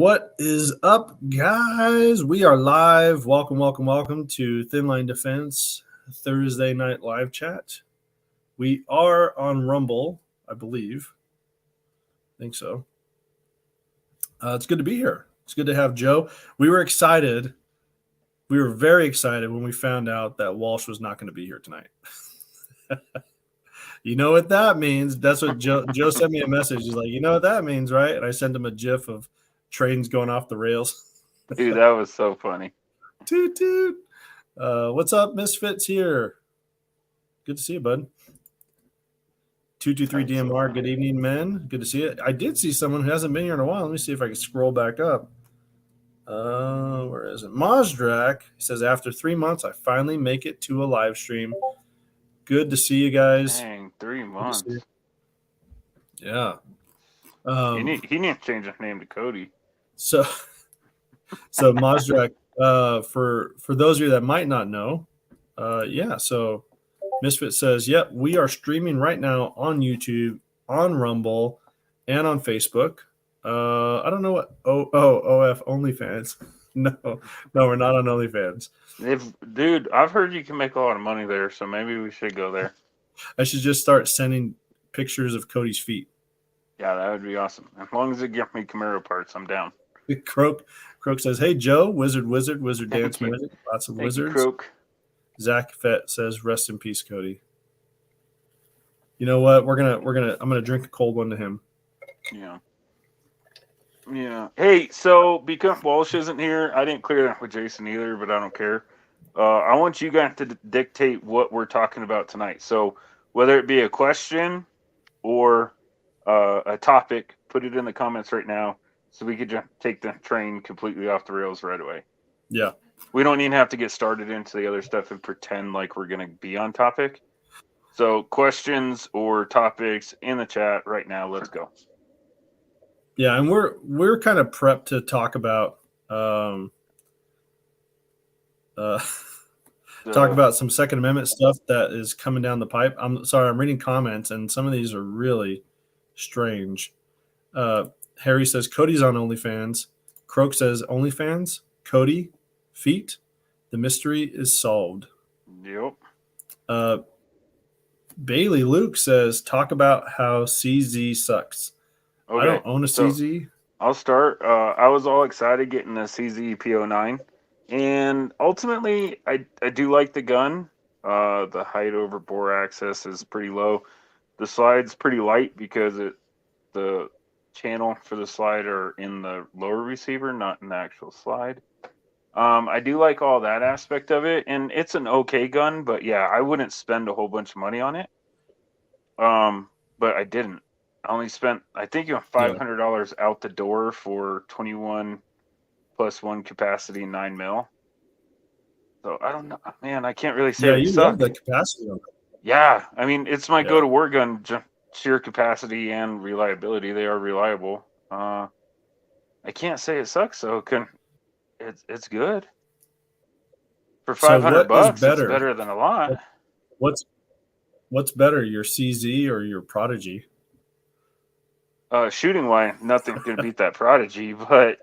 What is up, guys? We are live. Welcome to Thin Line Defense Thursday night live chat. We are on Rumble, I believe. I think so. It's good to be here. It's good to have Joe. We were excited. We were very excited when we found out that Walsh was not going to be here tonight. You know what that means? That's what Joe sent me a message. He's like, you know what that means, right? And I sent him a GIF of trains going off the rails. Dude, that was so funny. Toot toot. What's up, Misfits here? Good to see you, bud. 223 DMR. Good evening, men. Good to see you. I did see someone who hasn't been here in a while. Let me see if I can scroll back up. Where is it? Mozdrak says, after 3 months, I finally make it to a live stream. Good to see you guys. Dang, 3 months. Yeah. He needs to change his name to Cody. So Mozdrak, for those of you that might not know, so Misfit says, yep, we are streaming right now on YouTube, on Rumble, and on Facebook. I don't know what OF OnlyFans. No, we're not on OnlyFans. Dude, I've heard you can make a lot of money there, so maybe we should go there. I should just start sending pictures of Cody's feet. Yeah, that would be awesome. As long as it gives me Camaro parts, I'm down. Croak says, hey, Joe, wizard dance magic. Lots of Thank wizards. You, Croak. Zach Fett says, rest in peace, Cody. You know what? I'm gonna drink a cold one to him. Yeah. Hey, so because Walsh isn't here, I didn't clear that with Jason either, but I don't care. I want you guys to dictate what we're talking about tonight. So whether it be a question or a topic, put it in the comments right now so we could just take the train completely off the rails right away. Yeah. We don't even have to get started into the other stuff and pretend like we're going to be on topic. So questions or topics in the chat right now. Let's go. Yeah, and we're kind of prepped to talk about some Second Amendment stuff that is coming down the pipe. I'm sorry, I'm reading comments, and some of these are really strange. Harry says Cody's on OnlyFans. Croak says OnlyFans. Cody, feet. The mystery is solved. Yep. Bailey Luke says talk about how CZ sucks. Okay, I don't own a CZ. I'll start. I was all excited getting the CZ P09, and ultimately, I do like the gun. The height over bore access is pretty low. The slide's pretty light because the channel for the slide are in the lower receiver, not in the actual slide. I do like all that aspect of it, and it's an okay gun, but yeah, I wouldn't spend a whole bunch of money on it. But I didn't. I only spent, I think, $500 out the door for 21 plus 1 capacity 9 mil. So I don't know, man. I can't really say. Yeah, you love the capacity on it. Yeah, I mean, it's my go-to-war gun. Sheer capacity and reliability. They are reliable. I can't say it sucks though. It's good for $500. It's better than a lot. What's better, your CZ or your Prodigy? Shooting wise, nothing can beat that Prodigy. But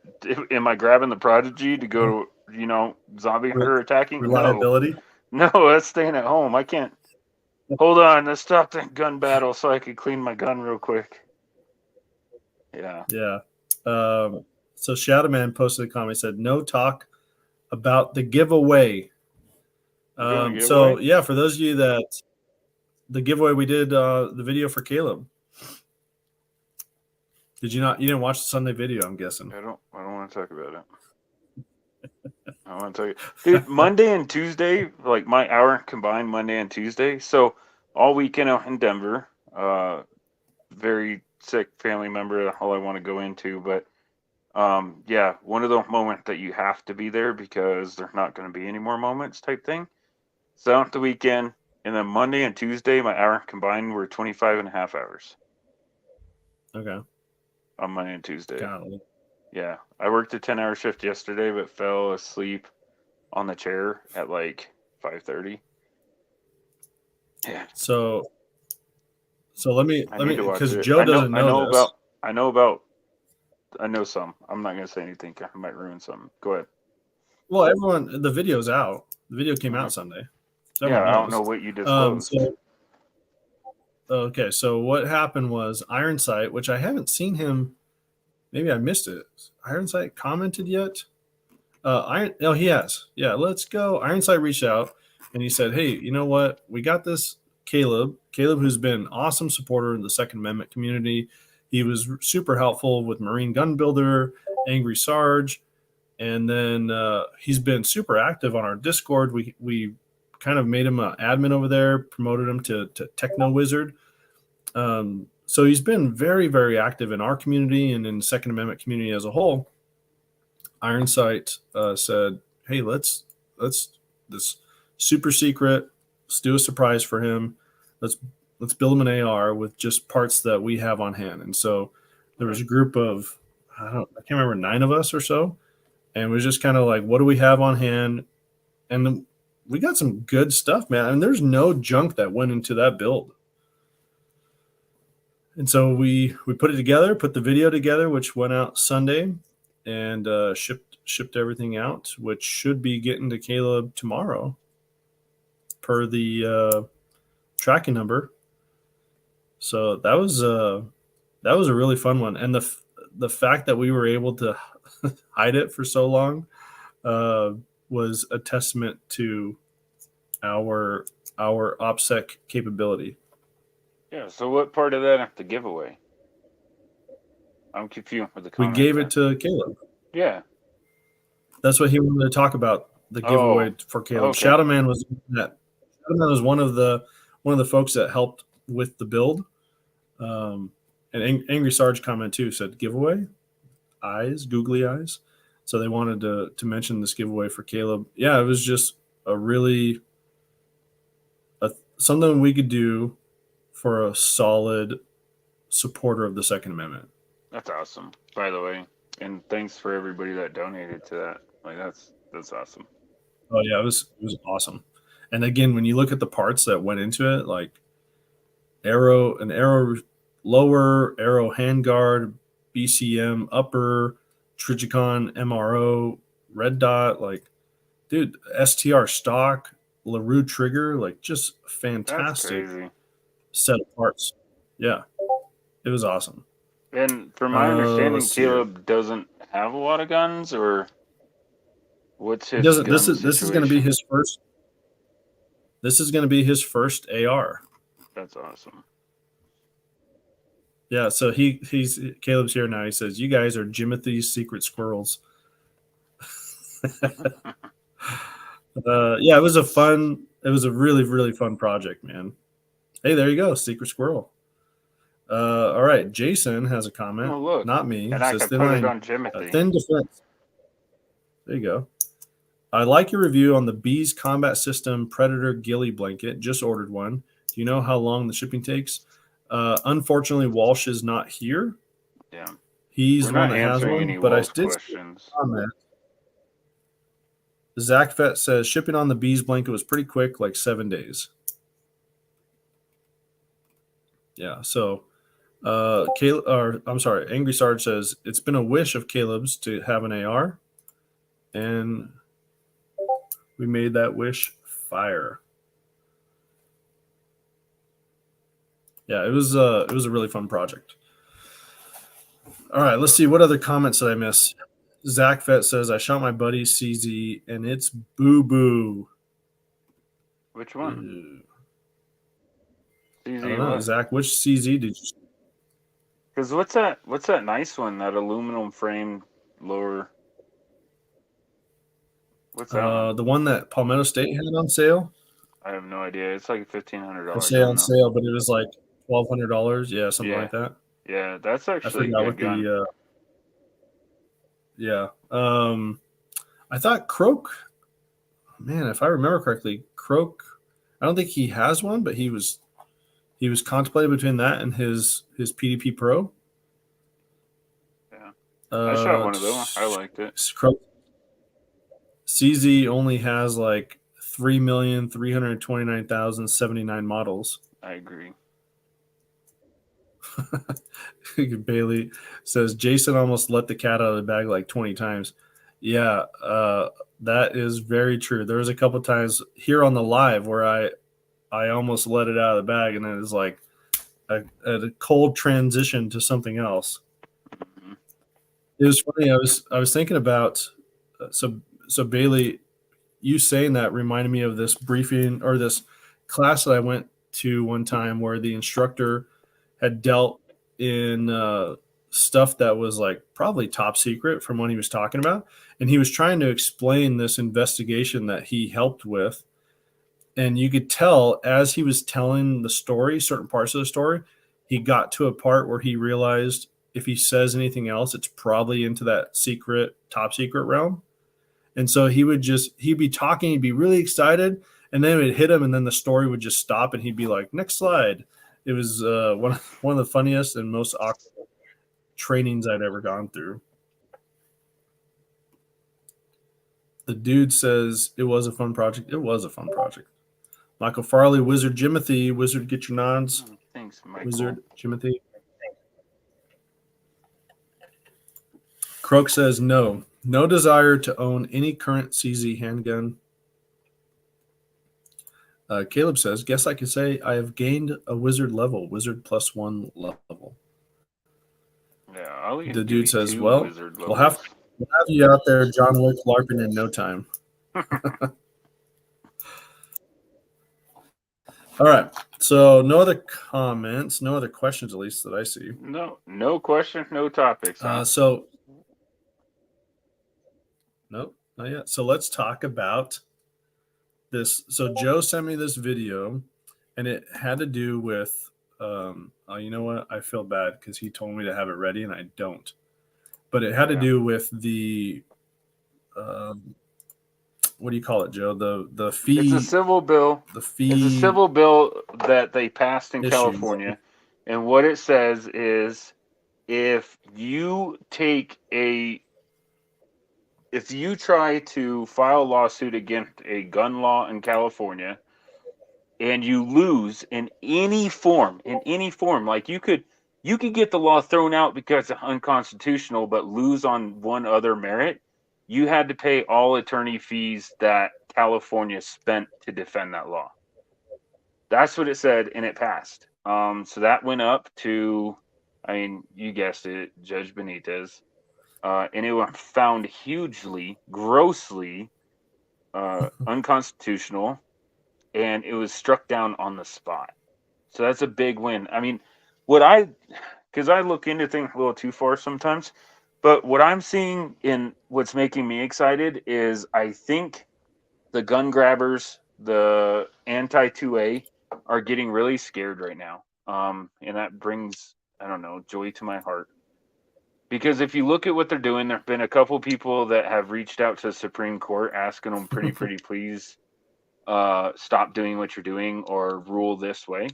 am I grabbing the Prodigy to go to, zombie hunter attacking? Reliability? No, that's staying at home. I can't. Hold on, let's stop that gun battle so I can clean my gun real quick. Yeah. Yeah. So Shadowman posted a comment, said, no talk about the giveaway. So, yeah, for those of you that the giveaway we did the video for Kaleb. Did you not? You didn't watch the Sunday video, I'm guessing. I don't want to talk about it. I want to tell you, dude. Monday and Tuesday, like my hour combined, Monday and Tuesday. So all weekend out in Denver. Very sick family member. All I want to go into, but yeah, one of the moments that you have to be there because there's not going to be any more moments type thing. So out the weekend, and then Monday and Tuesday, my hour combined were 25 and a half hours. Okay. On Monday and Tuesday. Golly. Yeah. I worked a 10-hour shift yesterday, but fell asleep on the chair at like 5:30. Yeah. So let me because Joe doesn't know this. I know about I know some. I'm not gonna say anything. I might ruin something. Go ahead. Well, everyone, the video's out. The video came out Sunday. So Yeah, everyone I don't knows. know what you disclosed. Okay, so what happened was Ironsight, which I haven't seen him. Maybe I missed it. Ironsight commented yet? He has. Yeah, let's go. Ironsight reached out and he said, "Hey, you know what? We got this Kaleb. Kaleb, who's been an awesome supporter in the Second Amendment community. He was super helpful with Marine Gun Builder, Angry Sarge, and then he's been super active on our Discord. We kind of made him an admin over there, promoted him to Techno Wizard. So he's been very, very active in our community and in the Second Amendment community as a whole." Ironsight said, "Hey, let's this super secret. Let's do a surprise for him. Let's build him an AR with just parts that we have on hand." And so there was a group of I can't remember 9 of us or so, and it was just kind of like, what do we have on hand? And we got some good stuff, man. I mean, there's no junk that went into that build. And so we put it together, put the video together, which went out Sunday, and shipped everything out, which should be getting to Kaleb tomorrow, per the tracking number. So that was a really fun one, and the fact that we were able to hide it for so long was a testament to our OPSEC capability. Yeah. So what part of that have to give away? I'm confused with the We comment. gave it to Kaleb. Yeah. That's what he wanted to talk about, the giveaway for Kaleb. Okay. Shadowman was that. Shadowman was one of the folks that helped with the build. And Angry Sarge comment too said giveaway, eyes, googly eyes. So they wanted to mention this giveaway for Kaleb. Yeah, it was just a really something we could do for a solid supporter of the Second Amendment. That's awesome, by the way. And thanks for everybody that donated to that. Like that's awesome. Oh yeah, it was awesome. And again, when you look at the parts that went into it, like an arrow lower, arrow handguard, BCM upper, Trigicon MRO, red dot, like dude, STR stock, LaRue trigger, like just fantastic set of parts. Yeah, it was awesome. And from my understanding, Kaleb doesn't have a lot of guns, or what's his gun situation? This is going to be his first. This is going to be his first AR. That's awesome. Yeah, so he's Kaleb's here now. He says, "You guys are Jimothy's secret squirrels." Yeah, it was a really, really fun project, man. Hey, there you go, secret squirrel. All right, Jason has a comment. Oh, look. Not me. And I can put it on Jimothy. Thin defense. There you go. I like your review on the Bees Combat System Predator Ghillie blanket. Just ordered one. Do you know how long the shipping takes? Unfortunately, Walsh is not here. Yeah. He's the one that has one, but I did comment. Zach Fett says shipping on the Bees blanket was pretty quick, like 7 days. Yeah, so Angry Sarge says it's been a wish of Kaleb's to have an AR, and we made that wish fire. Yeah, it was a really fun project. All right, let's see what other comments did I miss. Zach Fett says I shot my buddy CZ and it's boo boo. Which one? CZ, I don't know, Zach. Which CZ did you? Because what's that nice one? That aluminum frame lower. What's that? The one that Palmetto State had on sale. I have no idea. It's like $1,500. I say on sale, but it was like $1,200. Yeah, something like that. Yeah, that's actually I forgot what gun. I thought Croak. Man, if I remember correctly, Croak. I don't think he has one, but he was contemplating between that and his PDP Pro. Yeah, I shot one of those. I liked it. Croak. CZ only has like 3,329,079 models. I agree. Bailey says Jason almost let the cat out of the bag like 20 times. Yeah, that is very true. There was a couple times here on the live where I almost let it out of the bag, and then it's like a cold transition to something else. Mhm. It was funny. I was thinking about so Bailey, you saying that reminded me of this briefing or this class that I went to one time where the instructor had dealt in stuff that was like probably top secret from what he was talking about, and he was trying to explain this investigation that he helped with, and you could tell as he was telling the story, certain parts of the story, he got to a part where he realized if he says anything else, it's probably into that secret, top secret realm. And so he'd be talking, he'd be really excited, and then it would hit him, and then the story would just stop, and he'd be like, "Next slide." It was one of the funniest and most awkward trainings I'd ever gone through. The dude says it was a fun project. It was a fun project. Michael Farley, Wizard Jimothy, Wizard, get your nods. Thanks, Michael. Wizard Jimothy. Croak says no desire to own any current CZ handgun. Caleb says, guess I could say I have gained a wizard level, wizard +1 level. Yeah, I'll The dude says, two well, wizard we'll have you out there, John Wick LARPing in no time. All right. So no other comments, no other questions, at least that I see. No question, no topics. Huh? Nope, not yet. So let's talk about this. So Joe sent me this video, and it had to do with. You know what? I feel bad because he told me to have it ready, and I don't. But it had to do with the. What do you call it, Joe? The fee. It's a civil bill. The fee. It's a civil bill that they passed in issue. California, and what it says is, if you try to file a lawsuit against a gun law in California, and you lose in any form, like you could get the law thrown out because it's unconstitutional, but lose on one other merit, you had to pay all attorney fees that California spent to defend that law. That's what it said, and it passed. So that went up to, I mean, you guessed it, Judge Benitez, and it was found hugely, grossly unconstitutional, and it was struck down on the spot. So that's a big win. I mean, because I look into things a little too far sometimes, but what I'm seeing in what's making me excited is I think the gun grabbers, the anti-2A, are getting really scared right now. And that brings, I don't know, joy to my heart. Because if you look at what they're doing, there have been a couple people that have reached out to the Supreme Court asking them, pretty please, stop doing what you're doing or rule this way.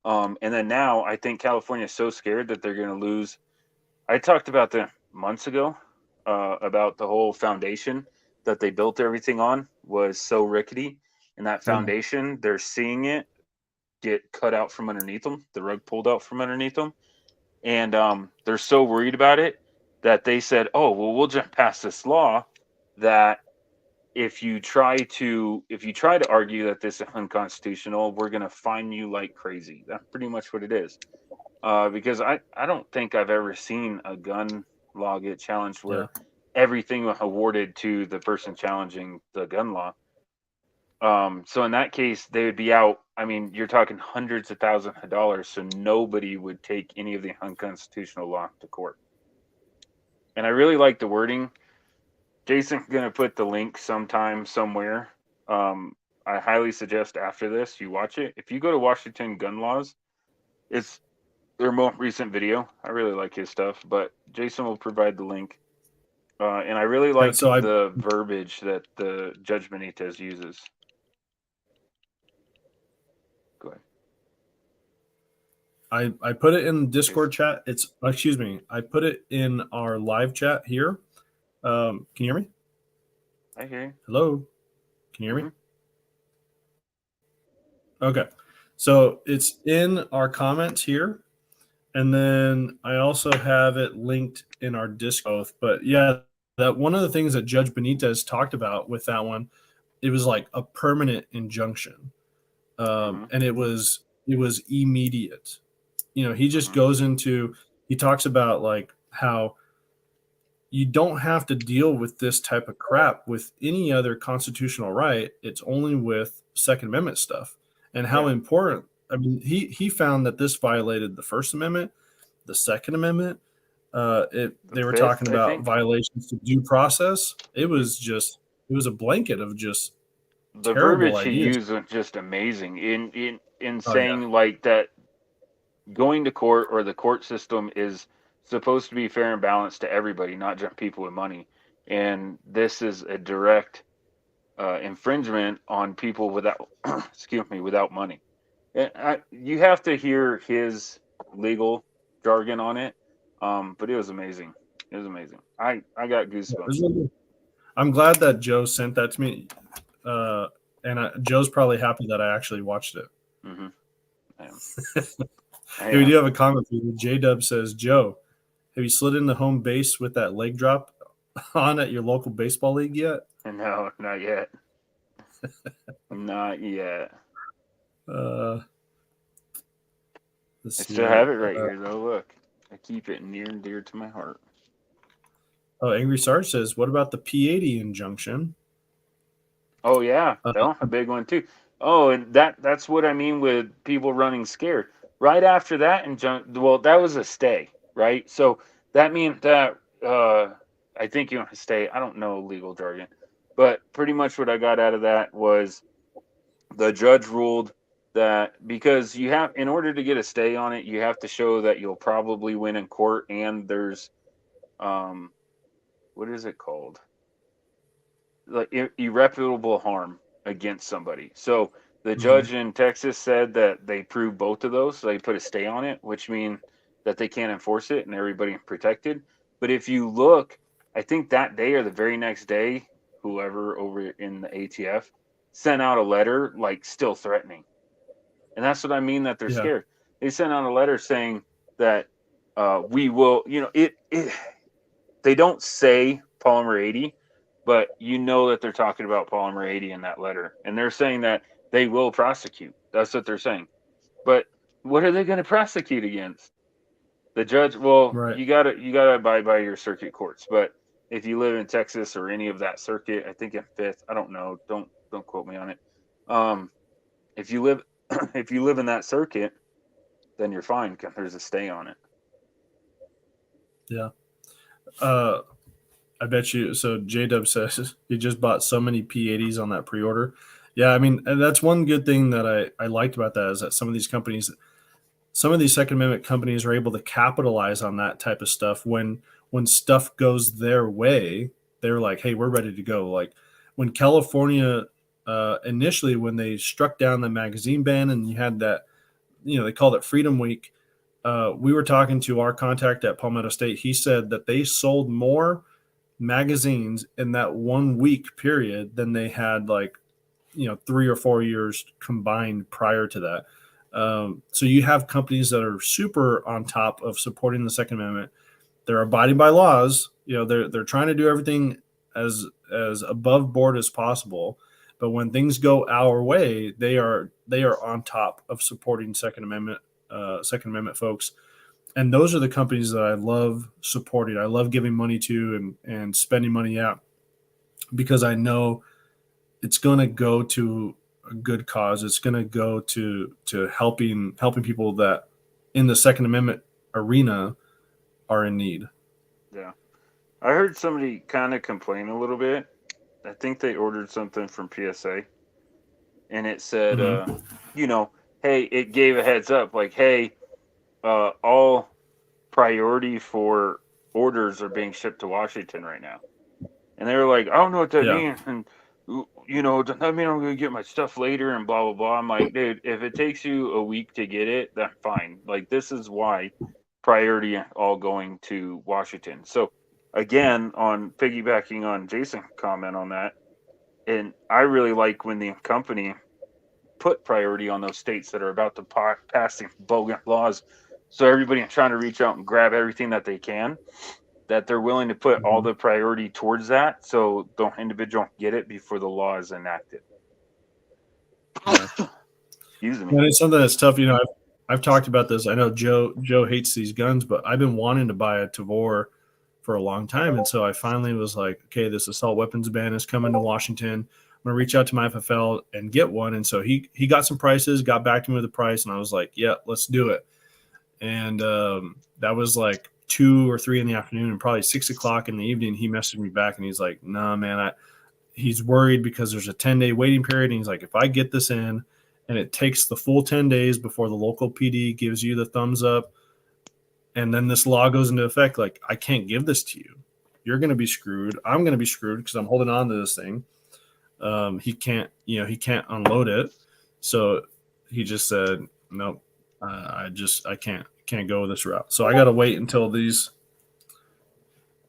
And then now I think California is so scared that they're going to lose. I talked about that months ago, about the whole foundation that they built everything on was so rickety. And that foundation, they're seeing it get cut out from underneath them, the rug pulled out from underneath them. And they're so worried about it that they said, oh, well, we'll just pass this law that if you try to argue that this is unconstitutional, we're going to fine you like crazy. That's pretty much what it is. Because I don't think I've ever seen a gun law get challenged where everything was awarded to the person challenging the gun law. So in that case, they would be out. I mean, you're talking hundreds of thousands of dollars, so nobody would take any of the unconstitutional law to court. And I really like the wording. Jason's going to put the link sometime, somewhere. I highly suggest after this, you watch it. If you go to Washington Gun Laws, it's their most recent video. I really like his stuff, but Jason will provide the link. And I really like the verbiage that the Judge Benitez uses. Go ahead. I put it in the Discord chat. I put it in our live chat here. Can you hear me? I hear you. Hello? Can you hear me? Okay. So it's in our comments here. And then I also have it linked in our Discord. But yeah, that one of the things that Judge Benitez talked about with that one, it was like a permanent injunction. And it was immediate. He just goes into, he talks about like how you don't have to deal with this type of crap with any other constitutional right. It's only with Second Amendment stuff, and how important. I mean, he found that this violated the First Amendment, the Second Amendment. They were Fifth, talking I about think. violations to due process. It was a blanket of just The terrible verbiage he ideas. used was just amazing in Oh yeah, saying like that going to court or the court system is supposed to be fair and balanced to everybody, not just people with money. And this is a direct infringement on people without, excuse me, without money. And you have to hear his legal jargon on it, but it was amazing. It was amazing. I got goosebumps. I'm glad that Joe sent that to me, Joe's probably happy that I actually watched it. Mm-hmm. I am. Hey, we do have a comment for you. J Dub says, Joe, have you slid into home base with that leg drop on at your local baseball league yet? No, not yet. Not yet. Uh, I still have it right here, though. Look, I keep it near and dear to my heart. Oh, Angry Sarge says, what about the P80 injunction? Oh yeah, that was a big one too. Oh, and that's what I mean with people running scared. Right after that injunction, well, that was a stay, right? So that means that I think you want to stay. I don't know legal jargon, but pretty much what I got out of that was the judge ruled that because you have, in order to get a stay on it, you have to show that you'll probably win in court, and there's what is it called? Like irreparable harm against somebody. So the judge in Texas said that they proved both of those. So they put a stay on it, which means that they can't enforce it and everybody protected. But if you look, I think that day or the very next day, whoever over in the ATF sent out a letter like still threatening. And that's what I mean that they're scared. They sent out a letter saying that we will, they don't say polymer 80, but you know that they're talking about polymer 80 in that letter, and they're saying that they will prosecute. That's what they're saying. But what are they going to prosecute against? The judge. Well, Right. you gotta abide by your circuit courts. But if you live in Texas or any of that circuit, I think in Fifth, I don't know. Don't quote me on it. If you live if you live in that circuit, then you're fine because there's a stay on it. Yeah. I bet you. So J Dub says he just bought so many P80s on that pre-order. Yeah, I mean, and that's one good thing that I liked about that is that some of these Second Amendment companies are able to capitalize on that type of stuff when stuff goes their way. They're like, hey, we're ready to go. Like when California initially, when they struck down the magazine ban and you had that, they called it Freedom Week. We were talking to our contact at Palmetto State. He said that they sold more magazines in that 1 week period than they had 3 or 4 years combined prior to that. So you have companies that are super on top of supporting the Second Amendment. They're abiding by laws. They're trying to do everything as above board as possible. But when things go our way, they are on top of supporting Second Amendment folks. And those are the companies that I love supporting. I love giving money to and spending money out because I know it's going to go to a good cause. It's going to go to helping people that in the Second Amendment arena are in need. Yeah. I heard somebody kind of complain a little bit. I think they ordered something from PSA and it said, hey, it gave a heads up like, hey, all priority for orders are being shipped to Washington right now. And they were like, I don't know what that means. And, does that mean I'm going to get my stuff later and blah, blah, blah. I'm like, dude, if it takes you a week to get it, that's fine. Like, this is why priority all going to Washington. So, again, on piggybacking on Jason's comment on that, and I really like when the company put priority on those states that are about to pass these bogus laws. So everybody trying to reach out and grab everything that they can, that they're willing to put all the priority towards that, so the individual get it before the law is enacted. Yeah. Excuse me. And it's something that's tough. I've talked about this. I know Joe hates these guns, but I've been wanting to buy a Tavor for a long time, and so I finally was like, okay, this assault weapons ban is coming to Washington. I'm gonna reach out to my FFL and get one. And so he got some prices, got back to me with a price, and I was like, yeah, let's do it. And that was like 2 or 3 in the afternoon, and probably 6 o'clock in the evening, he messaged me back and he's like, nah, man, he's worried because there's a 10-day waiting period. And he's like, if I get this in and it takes the full 10 days before the local PD gives you the thumbs up, and then this law goes into effect, like, I can't give this to you. You're going to be screwed. I'm going to be screwed because I'm holding on to this thing. He can't unload it. So he just said, nope, I can't go this route. So I got to wait until these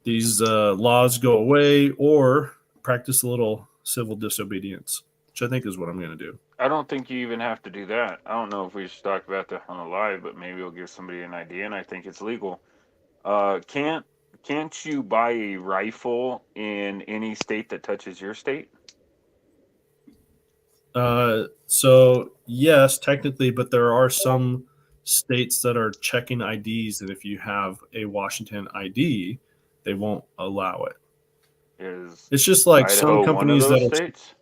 laws go away or practice a little civil disobedience, which I think is what I'm going to do. I don't think you even have to do that. I don't know if we should talk about that on the live, but maybe it'll give somebody an idea, and I think it's legal. Can't you buy a rifle in any state that touches your state? So yes, technically, but there are some states that are checking IDs, and if you have a Washington ID, they won't allow it. It's just like Idaho some companies that are states.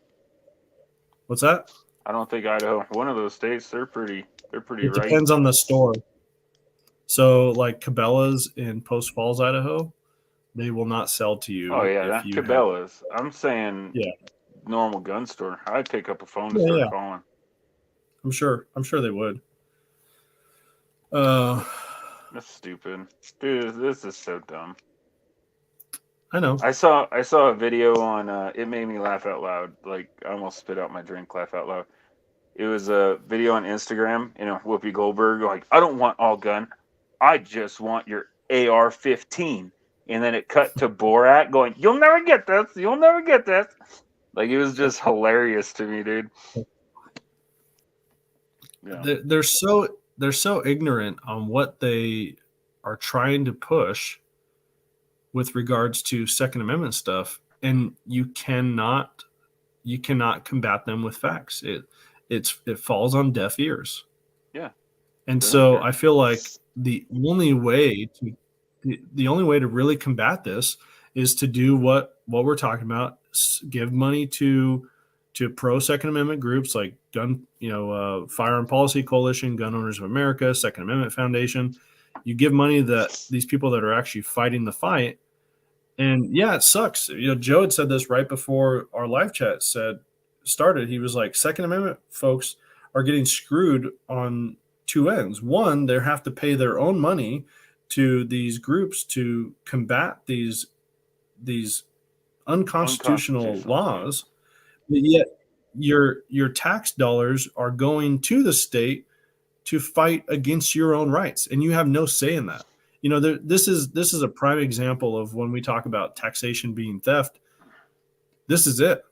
What's that? I don't think Idaho one of those states. They're pretty. It right. Depends on the store. So like Cabela's in Post Falls, Idaho, they will not sell to you. Oh yeah, not Cabela's. I'm saying normal gun store. I'd pick up a phone and start calling. I'm sure they would. That's stupid, dude. This is so dumb. I know. I saw a video on. It made me laugh out loud. Like I almost spit out my drink. Laugh out loud. It was a video on Instagram. Whoopi Goldberg like, I don't want all gun. I just want your AR-15. And then it cut to Borat going, you'll never get this. You'll never get this. Like it was just hilarious to me, dude. Yeah. They're so ignorant on what they are trying to push with regards to Second Amendment stuff, and you cannot combat them with facts. It falls on deaf ears. Yeah. And so I feel like the only way to really combat this is to do what we're talking about, give money to pro Second Amendment groups like Firearm Policy Coalition, Gun Owners of America, Second Amendment Foundation. You give money that these people that are actually fighting the fight. And yeah, it sucks. Joe had said this right before our live chat started. He was like, Second Amendment folks are getting screwed on two ends. One, they have to pay their own money to these groups to combat these unconstitutional laws, but yet your tax dollars are going to the state to fight against your own rights, and you have no say in that. This is a prime example of when we talk about taxation being theft. This is it.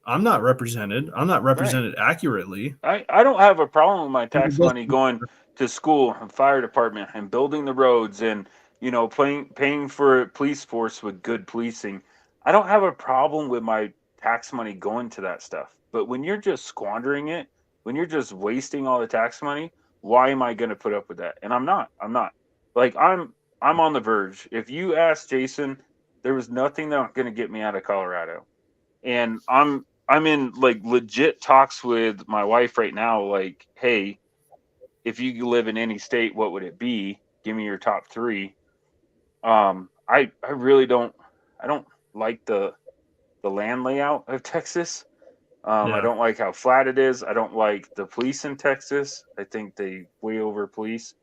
I'm not represented. I'm not represented accurately. I don't have a problem with my tax money going to school and fire department and building the roads and paying for a police force with good policing. I don't have a problem with my tax money going to that stuff. But when you're just squandering it, when you're just wasting all the tax money, why am I going to put up with that? And I'm not. Like I'm on the verge. If you ask Jason, there was nothing that's going to get me out of Colorado. And I'm in like legit talks with my wife right now. Like, hey, if you live in any state, what would it be? Give me your top 3. I really don't. I don't like the land layout of Texas. I don't like how flat it is. I don't like the police in Texas. I think they way over police.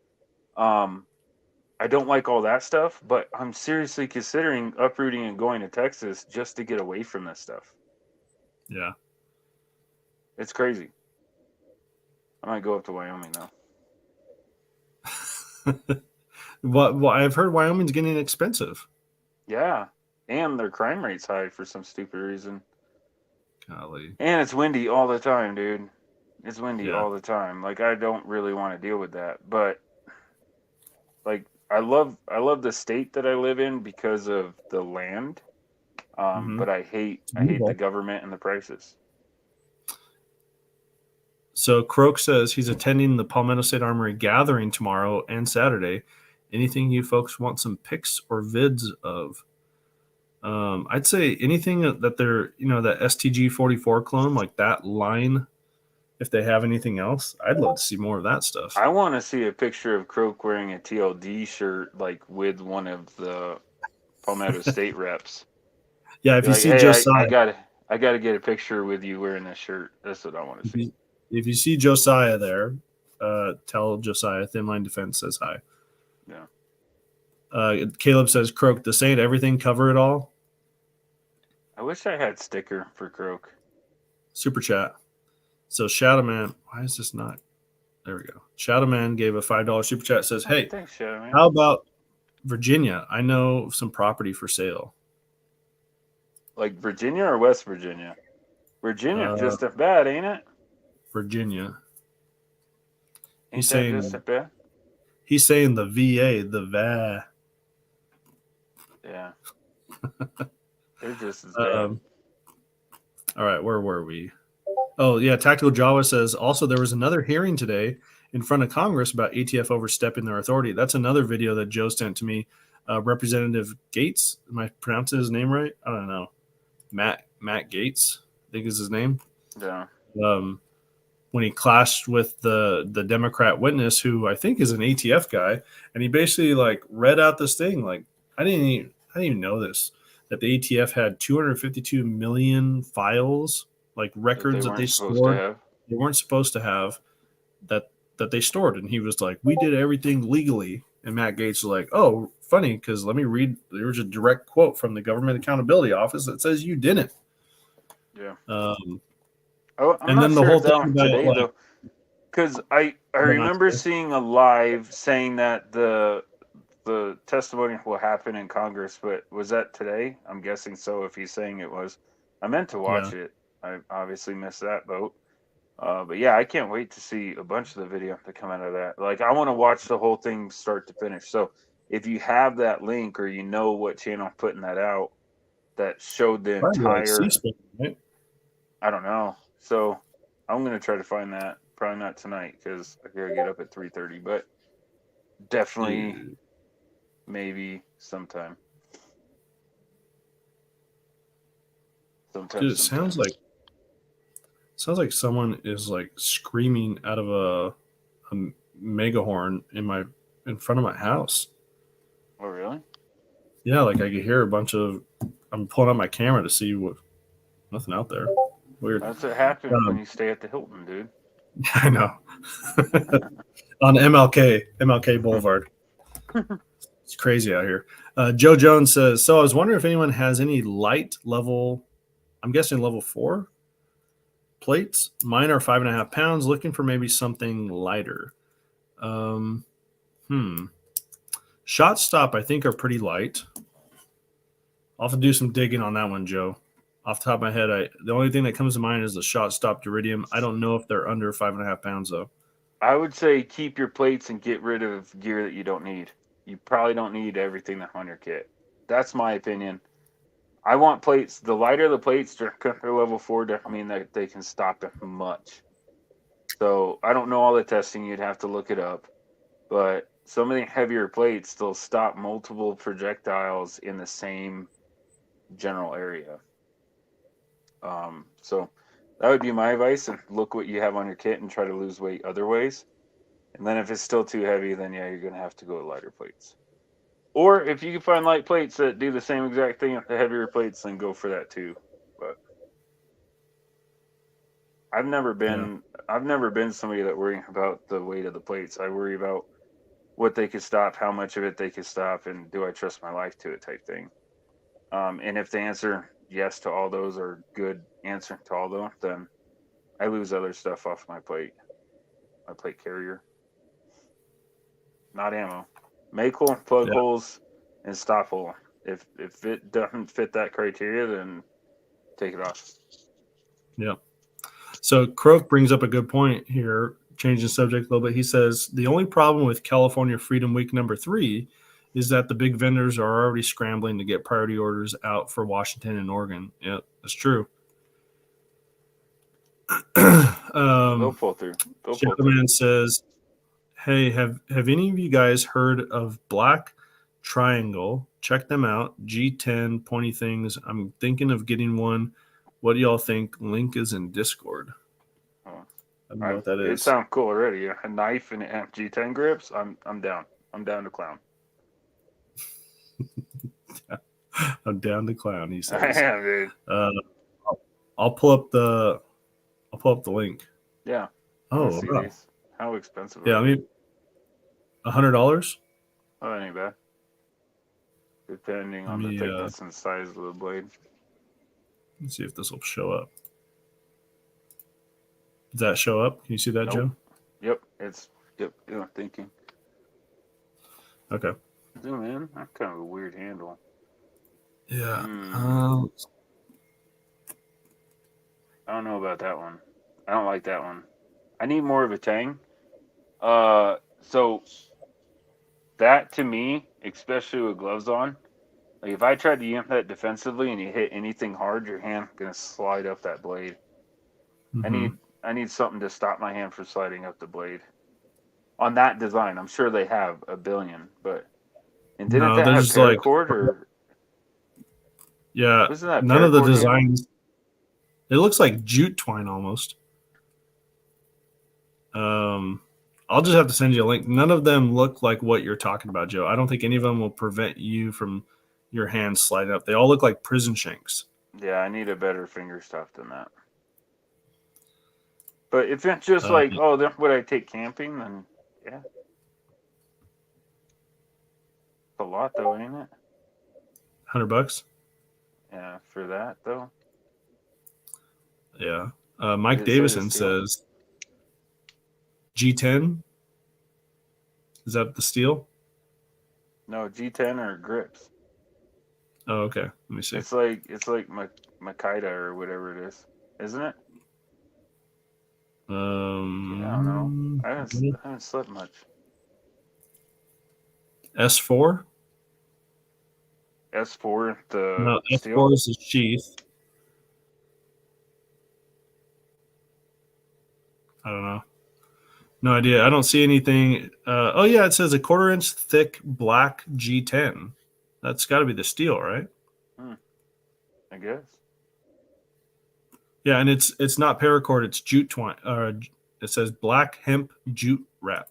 I don't like all that stuff, but I'm seriously considering uprooting and going to Texas just to get away from this stuff. Yeah. It's crazy. I might go up to Wyoming now. Well, I've heard Wyoming's getting expensive. Yeah. And their crime rate's high for some stupid reason. Golly. And it's windy all the time, dude. It's windy Yeah. all the time. Like I don't really want to deal with that. But like I love the state that I live in because of the land. Mm-hmm. But It's I hate the beautiful. government and the prices. So Croak says he's attending the Palmetto State Armory gathering tomorrow and Saturday. Anything you folks want some pics or vids of? I'd say anything that they're, that STG 44 clone, like that line, if they have anything else, I'd love to see more of that stuff. I want to see a picture of Croak wearing a TLD shirt, like with one of the Palmetto State reps. Yeah, if Be you like, see hey, Josiah, I gotta get a picture with you wearing this shirt. That's what I want to if see. you, if you see Josiah there, tell Josiah Thin Line Defense says hi. Yeah. Caleb says, Croak, this ain't everything, cover it all. I wish I had sticker for Croak. Super chat. So Shadowman, why is this not? There we go. Shadowman gave a $5 super chat. Says, Oh, hey, thanks, Shadow Man. how about Virginia? I know some property for sale. Like Virginia or West Virginia? Virginia Uh, just as bad, ain't it? Virginia. Ain't He's that just saying as bad? he's saying the VA, the VA. Yeah. They're just as bad. All right, where were we? Oh yeah, Tactical Java says also there was another hearing today in front of Congress about ATF overstepping their authority. That's another video that Joe sent to me. Representative Gates, am I pronouncing his name right? I don't know. Matt Gates, I think is his name. Yeah. Um, when he clashed with the Democrat witness, who I think is an ATF guy, and he basically like read out this thing. Like I didn't even know this, that the ATF had 252 million files, like That they records that they weren't supposed to stored. have. They weren't supposed to have that they stored, and he was like, "We did everything legally." And Matt Gates was like, "Oh, funny, because let me read. There's a direct quote from the Government Accountability Office that says you didn't." Yeah. Um, Oh, I'm and not then the sure whole if that thing one about today like, though, because I well, not remember today. seeing a live saying that the testimony will happen in Congress, but was that today? I'm guessing so. If he's saying it was, I meant to Yeah. watch it. I obviously missed that boat. But yeah, I can't wait to see a bunch of the video to come out of that. Like, I want to watch the whole thing start to finish. So if you have that link or you know what channel putting that out that showed the Probably like entire, C-SPAN, right? I don't know. So I'm gonna try to find that. Probably not tonight because I gotta get up at 3:30, but definitely Dude, maybe sometime. dude, it Sometime. sounds like someone is like screaming out of a megahorn in front of my house. Oh, really? Yeah, like I could hear a bunch of. I'm pulling up my camera to see what. Nothing out there. Weird. That's what happens when Um, you stay at the Hilton, dude. I know. On MLK Boulevard. It's crazy out here. Joe Jones says, so I was wondering if anyone has any light level, I'm guessing level 4 plates. Mine are 5.5 pounds, looking for maybe something lighter. Um, Shot stop, I think, are pretty light. I'll have to do some digging on that one, Joe. Off the top of my head, the only thing that comes to mind is the shot stop Iridium. I don't know if they're under 5.5 pounds, though. I would say keep your plates and get rid of gear that you don't need. You probably don't need everything that's on your kit. That's my opinion. I want plates. The lighter the plates, they're level 4 doesn't mean that they can stop it much. So I don't know all the testing. You'd have to look it up. But some of the heavier plates still stop multiple projectiles in the same general area. So that would be my advice. And look what you have on your kit and try to lose weight other ways. And then if it's still too heavy, then yeah, you're going to have to go with lighter plates. Or if you can find light plates that do the same exact thing with the heavier plates, then go for that too. But I've never been somebody that worry about the weight of the plates. I worry about what they could stop, how much of it they could stop, and do I trust my life to it type thing. And if the answer yes to all those or good answer to all those, then I lose other stuff off my plate carrier. Not ammo. Make hole, plug Yeah. holes, and stop hole. If it doesn't fit that criteria, then take it off. Yeah. So Croak brings up a good point here, changing the subject a little bit. He says the only problem with California Freedom Week #3 is that the big vendors are already scrambling to get priority orders out for Washington and Oregon. Yeah, that's true. They'll pull through. Gentleman says, "Hey, have any of you guys heard of Black Triangle? Check them out. G10 pointy things. I'm thinking of getting one. What do y'all think? Link is in Discord." Oh, I don't know what that it is. sounds cool already. A knife and G10 grips. I'm down. I'm down to clown. I'm down to clown. He says. I am, dude. I'll pull up the link. Yeah. Oh, see wow. these. How expensive? Yeah, I mean, $100. Oh, that ain't bad. Depending on the thickness and size of the blade. Let's see if this will show up. Does that show up? Can you see that, Nope. Joe? Yep. Yep. Thinking. Okay. Zoom in. That's kind of a weird handle. Yeah. I don't know about that one. I don't like that one. I need more of a tang. So that to me, especially with gloves on, like if I tried to yank that defensively and you hit anything hard, your hand gonna slide up that blade. Mm-hmm. I need something to stop my hand from sliding up the blade. On that design, I'm sure they have a billion, but and didn't that have paracord or? Yeah, Wasn't that none of the paracord designs. It looks like jute twine almost. I'll just have to send you a link. None of them look like what you're talking about, Joe. I don't think any of them will prevent you from your hands sliding up. They all look like prison shanks. Yeah, I need a better finger stuff than that. But if it's just like, oh, then would I take camping? Then yeah. It's a lot though, ain't it? $100. Yeah, for that though. Yeah. Mike Davison says G10. Is that the steel? No, G10 or grips. Oh, okay. Let me see. It's like Makita or whatever it is, isn't it? Yeah, I don't know. I haven't slept much. S4? S4, no, steel? S4 is the sheath. I don't know. No idea. I don't see anything. Oh, yeah, it says a 1/4 inch thick black G10. That's got to be the steel, right? I guess. Yeah, and it's not paracord. It's jute twine. It says black hemp jute wrap.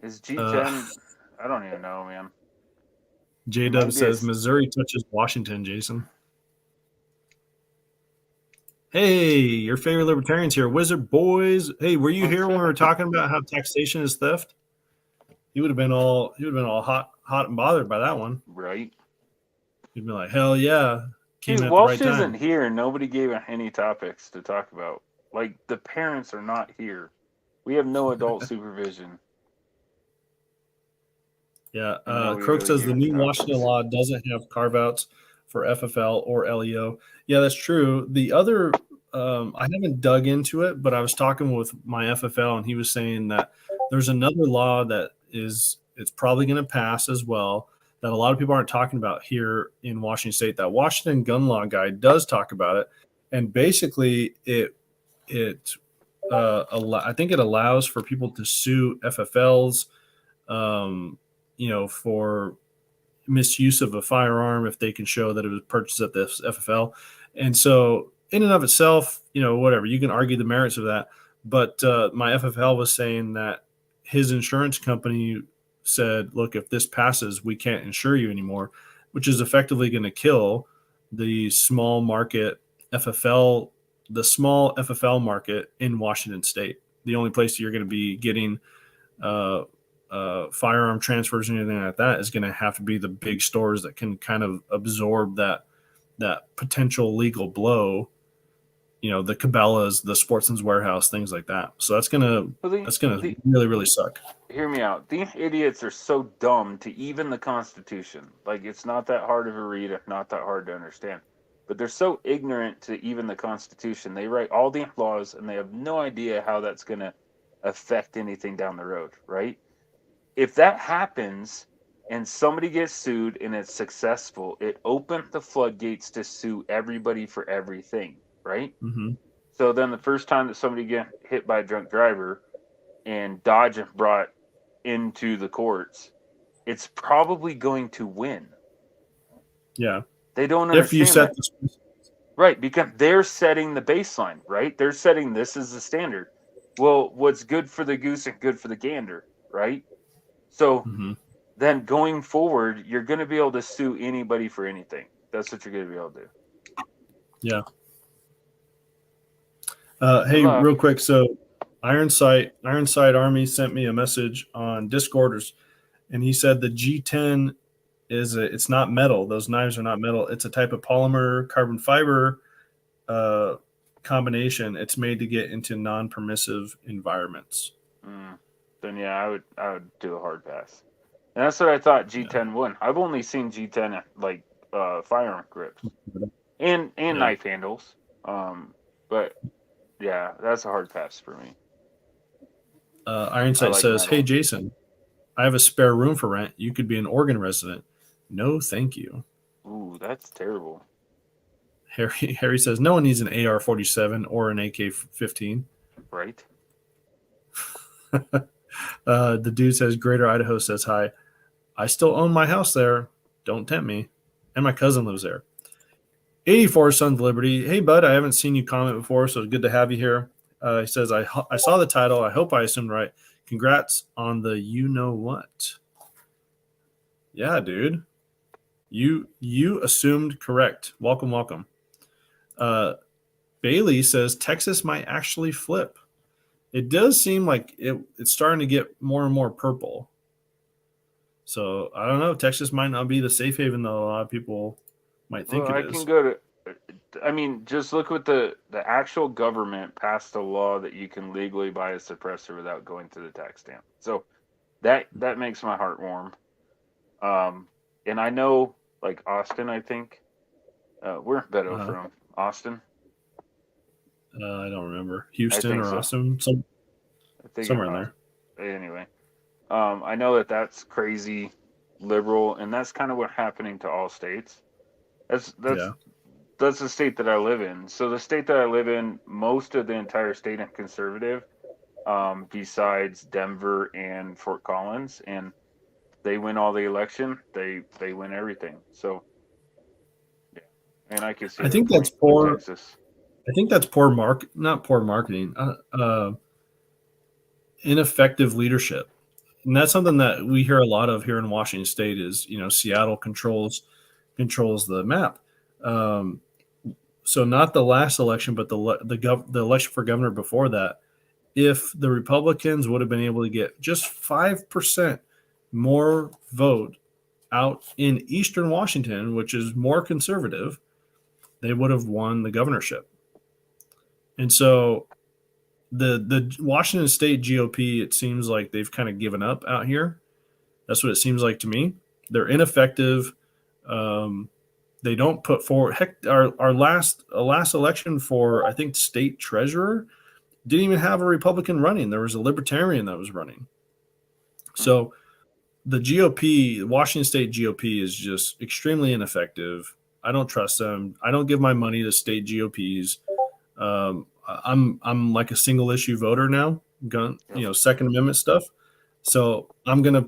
Is G10? I don't even know, man. J-Dub says Missouri touches Washington, Jason. Hey, your favorite libertarians here, Wizard Boys. Hey, were you here when we were talking about how taxation is theft? He would have been all hot and bothered by that one, right? He'd be like, "Hell yeah!" Dude, Walsh isn't here. Nobody gave any topics to talk about. Like the parents are not here. We have no adult supervision. Yeah, Croak says the new Washington law doesn't have carve-outs for FFL or LEO. Yeah, that's true. The other, I haven't dug into it, but I was talking with my FFL, and he was saying that there's another law that it's probably going to pass as well that a lot of people aren't talking about here in Washington State. That Washington gun law guy does talk about it, and basically I think it allows for people to sue FFLs. For misuse of a firearm if they can show that it was purchased at this FFL. And so in and of itself, whatever, you can argue the merits of that. But my FFL was saying that his insurance company said, look, if this passes, we can't insure you anymore, which is effectively going to kill the small market FFL, the small FFL market in Washington State. The only place you're going to be getting firearm transfers or anything like that is going to have to be the big stores that can kind of absorb that potential legal blow the Cabela's, the Sportsman's Warehouse, things like that. So that's gonna really, really suck. Hear me out. These idiots are so dumb to even the Constitution. Like, it's not that hard of a read, not that hard to understand. But they're so ignorant to even the Constitution. They write all the laws, and they have no idea how that's going to affect anything down the road, right? If that happens and somebody gets sued and it's successful, it opened the floodgates to sue everybody for everything, right? Mm-hmm. So then the first time that somebody get hit by a drunk driver and Dodge brought into the courts, it's probably going to win. Yeah. They don't understand if you set that. Right, because they're setting the baseline, right? They're setting this as the standard. Well, what's good for the goose and good for the gander, right? So then going forward, you're going to be able to sue anybody for anything. That's what you're going to be able to do. Yeah. Hey, real quick. So Ironside Army sent me a message on Discord, and he said the G10 it's not metal. Those knives are not metal. It's a type of polymer carbon fiber combination. It's made to get into non-permissive environments. Then yeah, I would do a hard pass. And that's what I thought G10 won. I've only seen G10 at, like firearm grips and knife handles. But yeah, that's a hard pass for me. Ironside says, metal. Hey Jason, I have a spare room for rent. You could be an Oregon resident. No, thank you. Ooh, that's terrible. Harry says, no one needs an AR-47 or an AK-15. Right. The dude says, Greater Idaho says hi. I still own my house there. Don't tempt me. And my cousin lives there. 84 Sons of Liberty. Hey, bud, I haven't seen you comment before, so it's good to have you here. He says, I saw the title. I hope I assumed right. Congrats on the you-know-what. Yeah, dude. You assumed correct. Welcome. Bailey says Texas might actually flip. It does seem like it's starting to get more and more purple. So I don't know. Texas might not be the safe haven that a lot of people might think it is. Can go to. I mean, just look what the actual government passed a law that you can legally buy a suppressor without going to the tax stamp. So that makes my heart warm. And I know, like Austin, I think. Where's Beto from? Austin? I don't remember. Houston or so. Austin? Somewhere in there. Anyway. I know that's crazy liberal, and that's kind of what's happening to all states. That's the state that I live in. So the state that I live in, most of the entire state is conservative, besides Denver and Fort Collins, and they win all the election. They win everything. So yeah, and I can see. I think that's poor. Texas. I think that's not poor marketing. Ineffective leadership. And that's something that we hear a lot of here in Washington State is, Seattle controls the map. So not the last election, but the election for governor before that, if the Republicans would have been able to get just 5% more vote out in Eastern Washington, which is more conservative, they would have won the governorship. And so the Washington State GOP, it seems like they've kind of given up out here. That's what it seems like to me. They're ineffective. They don't put forward. Heck, our last election for, I think, state treasurer didn't even have a Republican running. There was a Libertarian that was running. So the GOP, Washington State GOP, is just extremely ineffective. I don't trust them. I don't give my money to state GOPs. I'm like a single issue voter now, Second Amendment stuff. So I'm gonna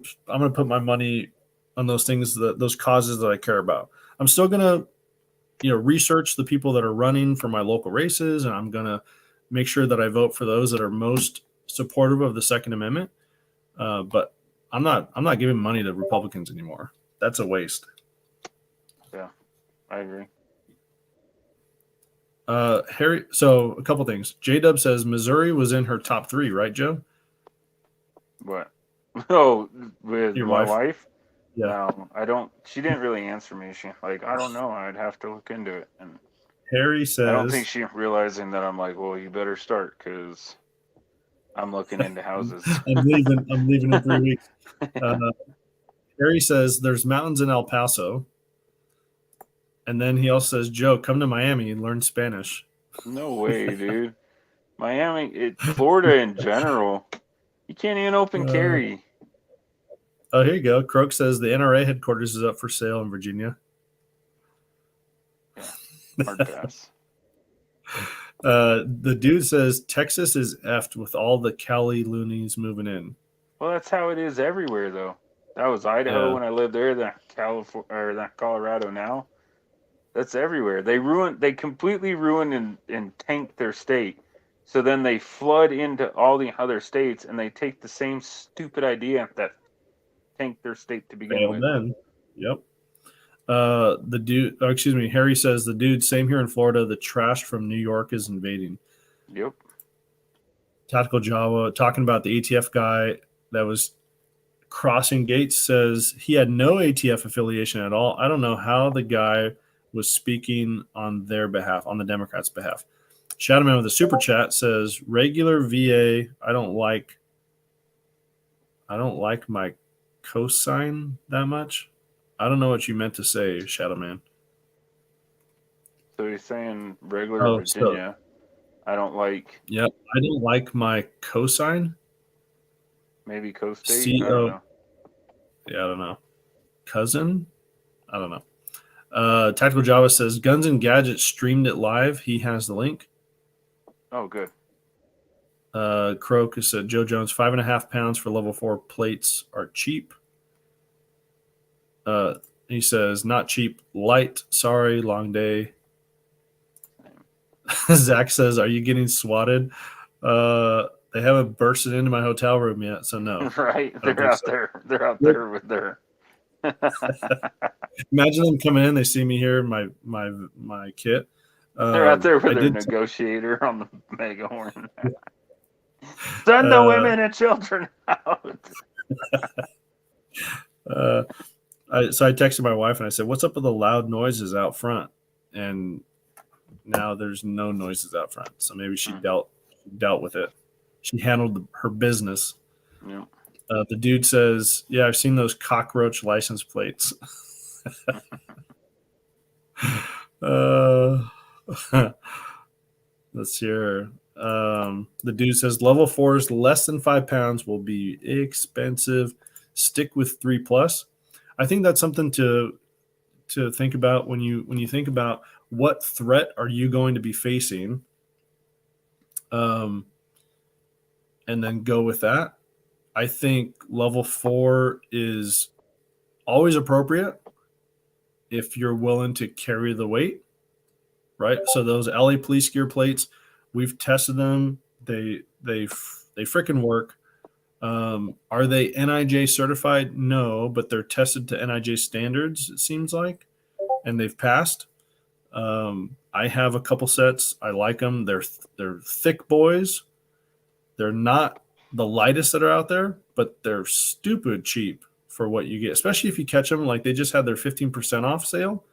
put my money on those things, those causes that I care about. I'm still gonna, research the people that are running for my local races, and I'm gonna make sure that I vote for those that are most supportive of the Second Amendment. But I'm not giving money to Republicans anymore. That's a waste. Yeah, I agree. Harry, so a couple things. J-Dub says Missouri was in her top 3, right, Joe? What? Oh, with your my wife? Yeah. No, I don't. She didn't really answer me. She I don't know. I'd have to look into it. And Harry I don't think says, she's realizing that I'm like, well, you better start because I'm looking into houses. I'm leaving in 3 weeks. Uh, Harry says there's mountains in El Paso. And then he also says, Joe, come to Miami and learn Spanish. No way, dude. Miami, Florida in general, you can't even open Uh, carry. oh, here you go. Croak says the NRA headquarters is up for sale in Virginia. Yeah, hard pass. The dude says Texas is effed with all the Cali loonies moving in. Well, that's how it is everywhere, though. That was Idaho Yeah, when I lived there. That California or that Colorado now. That's everywhere. They completely ruin and tank their state. So then they flood into all the other states and they take the same stupid idea that tanked their state to begin failed with. then. Yep. The dude, excuse me, Harry says the dude, same here in Florida. The trash from New York is invading. Yep. Tactical Java talking about the ATF guy that was crossing gates says he had no ATF affiliation at all. I don't know how the guy was speaking on their behalf, on the Democrats' behalf. Shadowman with a super chat says regular VA. I don't like my cosine that much. I don't know what you meant to say, Shadowman. So he's saying regular Oh, so Virginia. I don't like yep. I don't like my cosine. maybe Coast State. I don't CO. know. Yeah, I don't know. Cousin. I don't know. Tactical Java says Guns and Gadgets streamed it live. He has the link. Oh, good. Croak said Joe Jones 5.5 pounds for level 4 plates are cheap. He says not cheap, light. Sorry, long day. Zach says, "Are you getting swatted?" They haven't bursted into my hotel room yet, so no, Right? I don't They're think out so. there. They're out there with their. Imagine them coming in, they see me here, my kit. They're out there with I their did. negotiator on the mega horn. Send the Uh, women and children out. uh, so I texted my wife and I said, "What's up with the loud noises out front?" And now there's no noises out front. So maybe she dealt with it. She handled her business. Yeah. The dude says, "Yeah, I've seen those cockroach license plates." uh, let's hear. The dude says level 4s less than 5 pounds will be expensive. Stick with 3+. I think that's something to think about when you think about what threat are you going to be facing, and then go with that. I think level 4 is always appropriate if you're willing to carry the weight, right? So those LA police gear plates, we've tested them. They freaking work. Are they NIJ certified? No, but they're tested to NIJ standards. It seems like, and they've passed. I have a couple sets. I like them. They're thick boys. They're not the lightest that are out there, but they're stupid cheap for what you get. Especially if you catch them, like they just had their 15% off sale.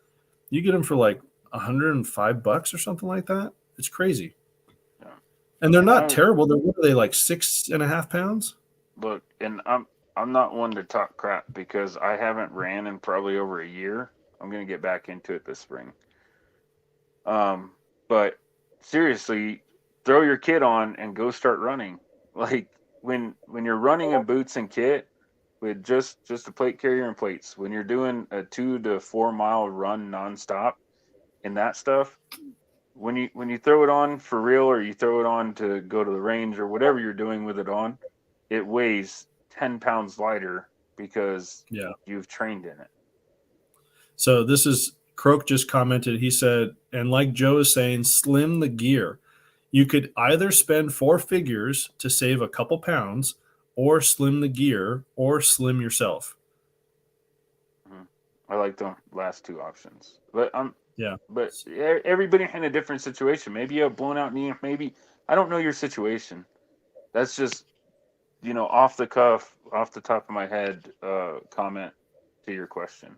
You get them for like $105 or something like that. It's crazy, Yeah. and they're And not I terrible. They're what are they like 6.5 pounds? look, and I'm not one to talk crap because I haven't ran in probably over a year. I'm gonna get back into it this spring. But seriously, throw your kit on and go start running. Like when you're running in boots and kit with just a plate carrier and plates, when you're doing a 2 to 4 mile run nonstop in that stuff, when you throw it on for real or you throw it on to go to the range or whatever you're doing with it on, it weighs 10 pounds lighter because Yeah. you've trained in it. So this is Croak just commented. He said, and like Joe is saying, slim the gear. You could either spend 4 figures to save a couple pounds, or slim the gear, or slim yourself. Mhm. I like the last two options, but Yeah. everybody in a different situation. Maybe you have blown out knee. Maybe I don't know your situation. That's just off the cuff, off the top of my head, comment to your question.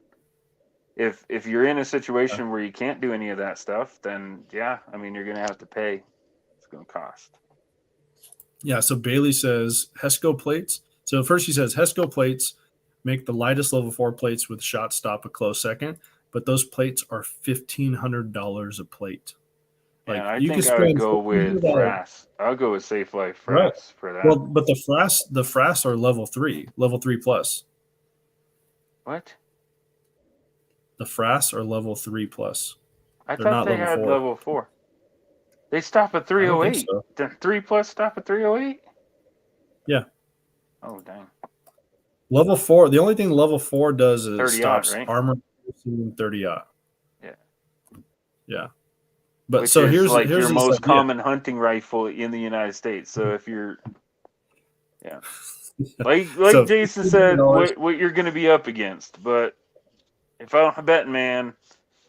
if you're in a situation where you can't do any of that stuff, then yeah, I mean, you're gonna have to pay. It's gonna cost. Yeah, so Bailey says HESCO plates. So first he says HESCO plates make the lightest level 4 plates with shot stop a close second, but those plates are $1,500 a plate. And Like I you could think I would spend go with $1,500. Frass. I'll go with Safe Life Right. Frass for that. Well, but the Frass are level 3 plus. What? The Frass are level 3 plus. I They're thought not they level had 4. level 4. They stop at I don't think 308. so. The 3 plus stop at 308? Yeah. Oh, dang. Level 4, the only thing level 4 does is 30 stops right? armor 30-aught. Yeah. Yeah. But Which so is here's like your this most idea. common hunting rifle in the United States. So if you're, yeah, like So Jason said, $1,500. what you're going to be up against. But if I'm a betting man,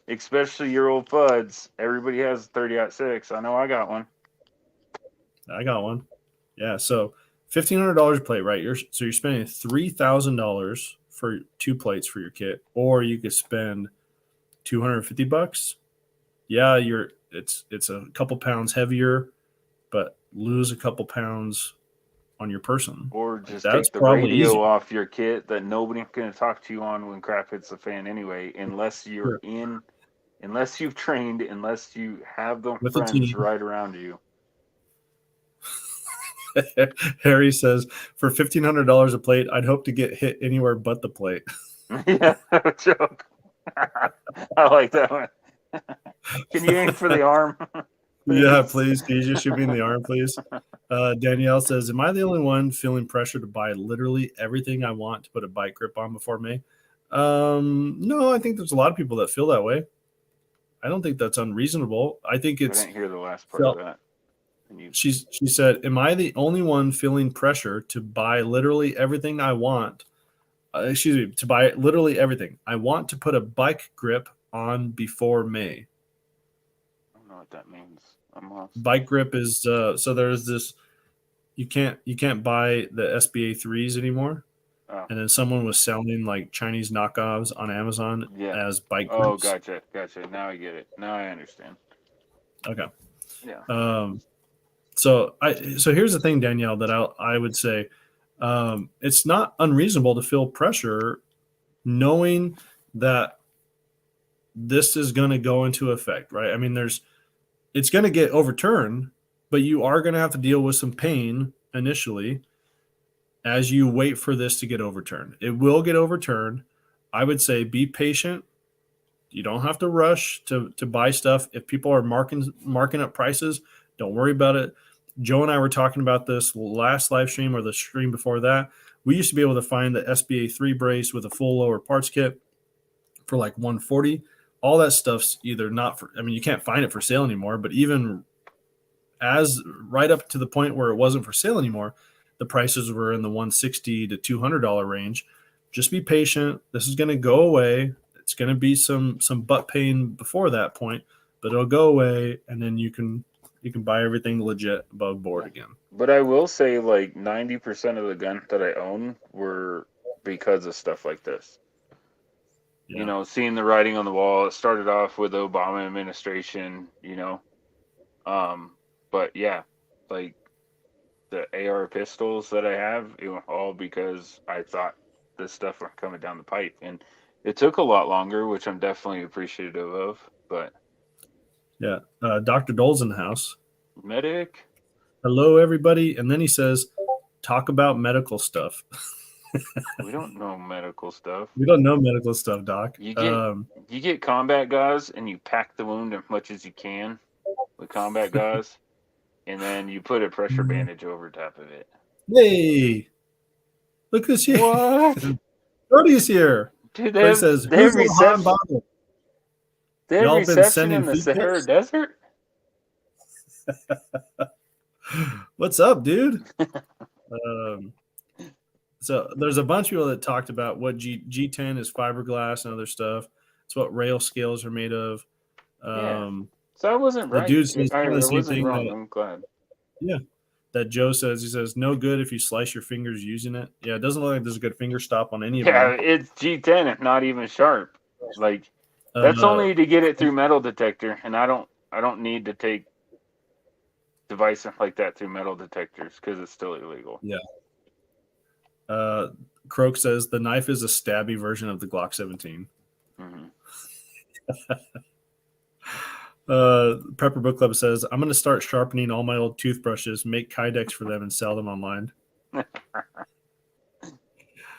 especially your old Fuds, everybody has a 30-06. I know I got one. I got one. Yeah. So $1,500 a plate, right? You're spending $3,000 for 2 plates for your kit, or you could spend $250. Yeah, it's a couple pounds heavier, but lose a couple pounds on your person. Or Like, just that's take the probably radio easier. off your kit that nobody's going to talk to you on when crap hits the fan anyway, unless you're Sure. unless you've trained, unless you have the With a friends team. right around you. Harry says, for $1,500 a plate, I'd hope to get hit anywhere but the plate. Yeah, no joke. I like that one. Can you aim for the arm? Yeah, please. Can you just shoot me in the arm, please? Danielle says, am I the only one feeling pressure to buy literally everything I want to put a bike grip on before May? No, I think there's a lot of people that feel that way. I don't think that's unreasonable. I think I it's didn't hear the last part of that. she said, am I the only one feeling pressure to buy literally everything I want? To buy literally everything. I want to put a bike grip on before May. I don't know what that means. I'm lost. Bike grip is so there's this you can't buy the SBA 3s anymore. Oh. And then someone was selling like Chinese knockoffs on Amazon as bike grips. Oh, gotcha. Now I get it. Now I understand. Okay. Yeah. So here's the thing, Danielle, that I would say it's not unreasonable to feel pressure knowing that this is going to go into effect, right? I mean, it's going to get overturned, but you are going to have to deal with some pain initially as you wait for this to get overturned. It will get overturned. I would say be patient. You don't have to rush to buy stuff. If people are marking up prices, don't worry about it. Joe and I were talking about this last live stream or the stream before that. We used to be able to find the SBA 3 brace with a full lower parts kit for like $140. All that stuff's either not for, I mean, you can't find it for sale anymore, but even as right up to the point where it wasn't for sale anymore, the prices were in the $160 to $200 range. Just be patient. This is going to go away. It's going to be some butt pain before that point, but it'll go away, and then you can buy everything legit above board again. But I will say, like 90% of the guns that I own were because of stuff like this. Yeah. You know, seeing the writing on the wall. It started off with the Obama administration. You know, but yeah, like the AR pistols that I have, it was all because I thought this stuff was coming down the pipe, and it took a lot longer, which I'm definitely appreciative of. But yeah, Dr. Dole's in the house. Medic. Hello, everybody. And then he says, talk about medical stuff. We don't know medical stuff. We don't know medical stuff, Doc. You get combat gauze and you pack the wound as much as you can with combat gauze, and then you put a pressure bandage over top of it. Hey, look who's here. What? Brody's here. Dude, they have reception. They have reception in the Sahara Desert? What's up, dude? So there's a bunch of people that talked about what G10 is fiberglass and other stuff. It's what rail scales are made of. So I wasn't right. Dude says I wasn't wrong. I'm glad. Yeah. That Joe says, he says, no good if you slice your fingers using it. Yeah, it doesn't look like there's a good finger stop on any of them. Yeah, it's G10 and not even sharp. Like, That's only to get it through metal detector, and I don't need to take devices like that through metal detectors because it's still illegal. Yeah. Croak says the knife is a stabby version of the Glock 17. Mm-hmm. Prepper Book Club says, I'm going to start sharpening all my old toothbrushes, make Kydex for them, and sell them online.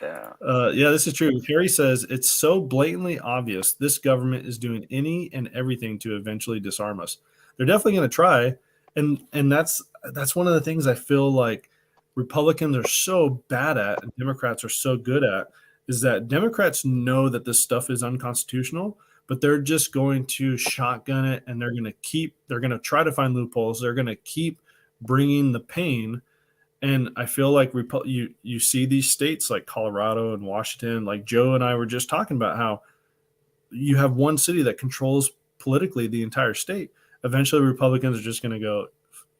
Yeah. Yeah, this is true. Harry says, it's so blatantly obvious this government is doing any and everything to eventually disarm us. They're definitely going to try. And that's one of the things I feel like Republicans are so bad at and Democrats are so good at, is that Democrats know that this stuff is unconstitutional, but they're just going to shotgun it, and they're going to try to find loopholes. They're going to keep bringing the pain. And I feel like you see these states like Colorado and Washington, like Joe and I were just talking about, how you have one city that controls politically the entire state. Eventually, Republicans are just going to go,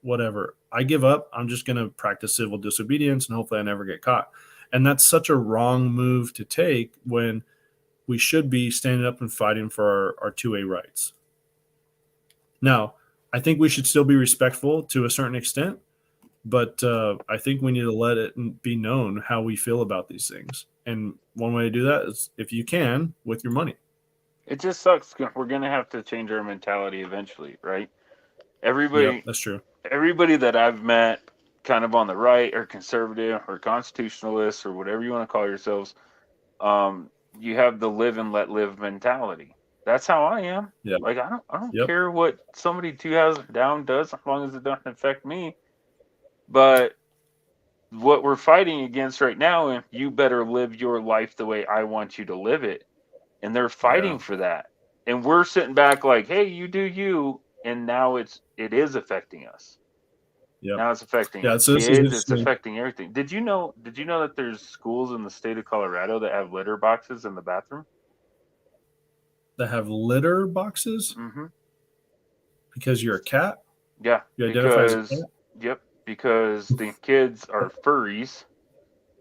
whatever, I give up. I'm just going to practice civil disobedience, and hopefully I never get caught. And that's such a wrong move to take when we should be standing up and fighting for our 2A rights. Now, I think we should still be respectful to a certain extent, but I think we need to let it be known how we feel about these things. And one way to do that is, if you can, with your money. It just sucks. We're going to have to change our mentality eventually, right? Everybody, Yep, that's true. Everybody that I've met kind of on the right or conservative or constitutionalist or whatever you want to call yourselves, you have the live and let live mentality. That's how I am. Yep. Like, I don't care what somebody 2,000 down does, as long as it doesn't affect me. But what we're fighting against right now, you better live your life the way I want you to live it. And they're fighting for that. And we're sitting back like, hey, you do you. And now it is affecting us. Yep. Now it's affecting so kids. It's affecting everything. Did you know that there's schools in the state of Colorado that have litter boxes in the bathroom? That have litter boxes? Mm-hmm. Because you're a cat? Yeah. You identify as a cat? Yep. Because the kids are furries,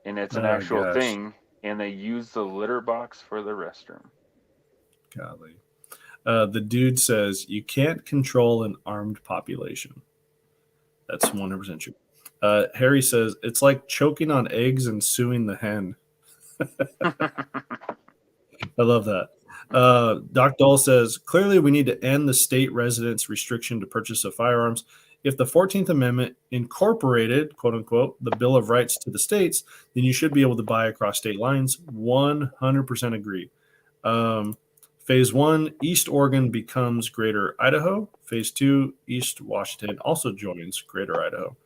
and it's an actual thing, and they use the litter box for the restroom. Golly. The dude says you can't control an armed population. That's 100% true. Harry says it's like choking on eggs and suing the hen. I love that. Doc Dole says, clearly we need to end the state residents' restriction to purchase of firearms. If the 14th Amendment incorporated, quote unquote, the Bill of Rights to the states, then you should be able to buy across state lines. 100% agree. Phase 1, East Oregon becomes Greater Idaho. Phase 2, East Washington also joins Greater Idaho.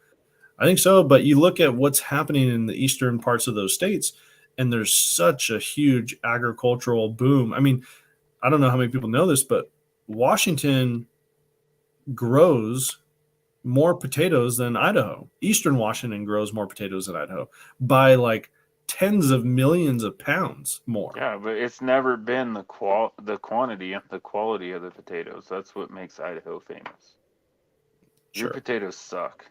I think so, but you look at what's happening in the eastern parts of those states, and there's such a huge agricultural boom. I mean, I don't know how many people know this, but Washington grows more potatoes than Idaho. Eastern Washington grows more potatoes than Idaho by like tens of millions of pounds more. Yeah, but it's never been the quantity and the quality of the potatoes. That's what makes Idaho famous. Sure. Your potatoes suck.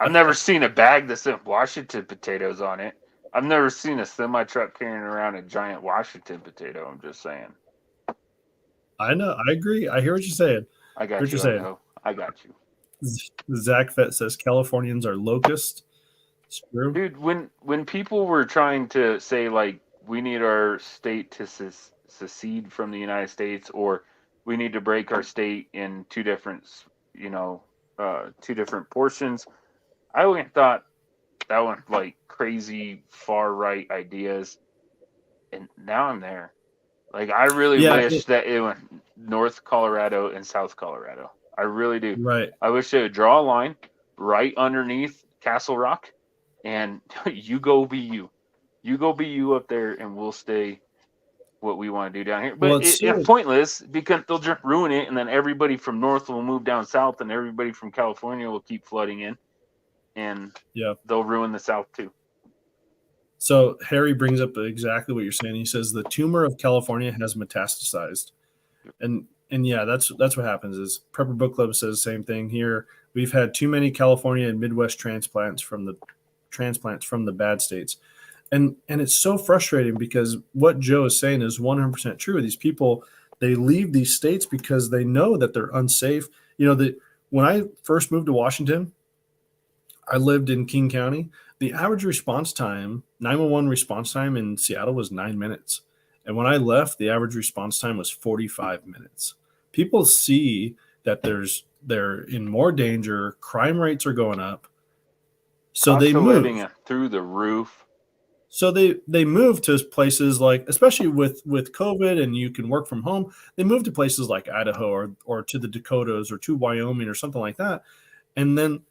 I've never seen a bag that said Washington potatoes on it. I've never seen a semi truck carrying around a giant Washington potato. I'm just saying. I know. I agree. I hear what you're saying. I got you. Idaho. I got you. Zach Fett says Californians are locusts. It's true. Dude, when people were trying to say, like, we need our state to secede from the United States, or we need to break our state in two different portions, I went and thought that went like crazy far right ideas, and now I'm there. Like, I really wish that it went North Colorado and South Colorado. I really do. Right. I wish they would draw a line right underneath Castle Rock, and you go be you. You go be you up there, and we'll stay what we want to do down here. But it's pointless, because they'll just ruin it, and then everybody from north will move down south, and everybody from California will keep flooding in, and they'll ruin the south too. So Harry brings up exactly what you're saying. He says the tumor of California has metastasized, and yeah, that's what happens. Is Prepper Book Club says the same thing here. We've had too many California and Midwest transplants from the bad states. And it's so frustrating because what Joe is saying is 100% true. These people, they leave these states because they know that they're unsafe. When I first moved to Washington, I lived in King County. The average response time, 911 response time in Seattle was 9 minutes. And when I left, the average response time was 45 minutes. People see that they're in more danger, crime rates are going up. So Cost they of move. living are through the roof. So they move to places like, especially with COVID and you can work from home, they move to places like Idaho or to the Dakotas or to Wyoming or something like that. And then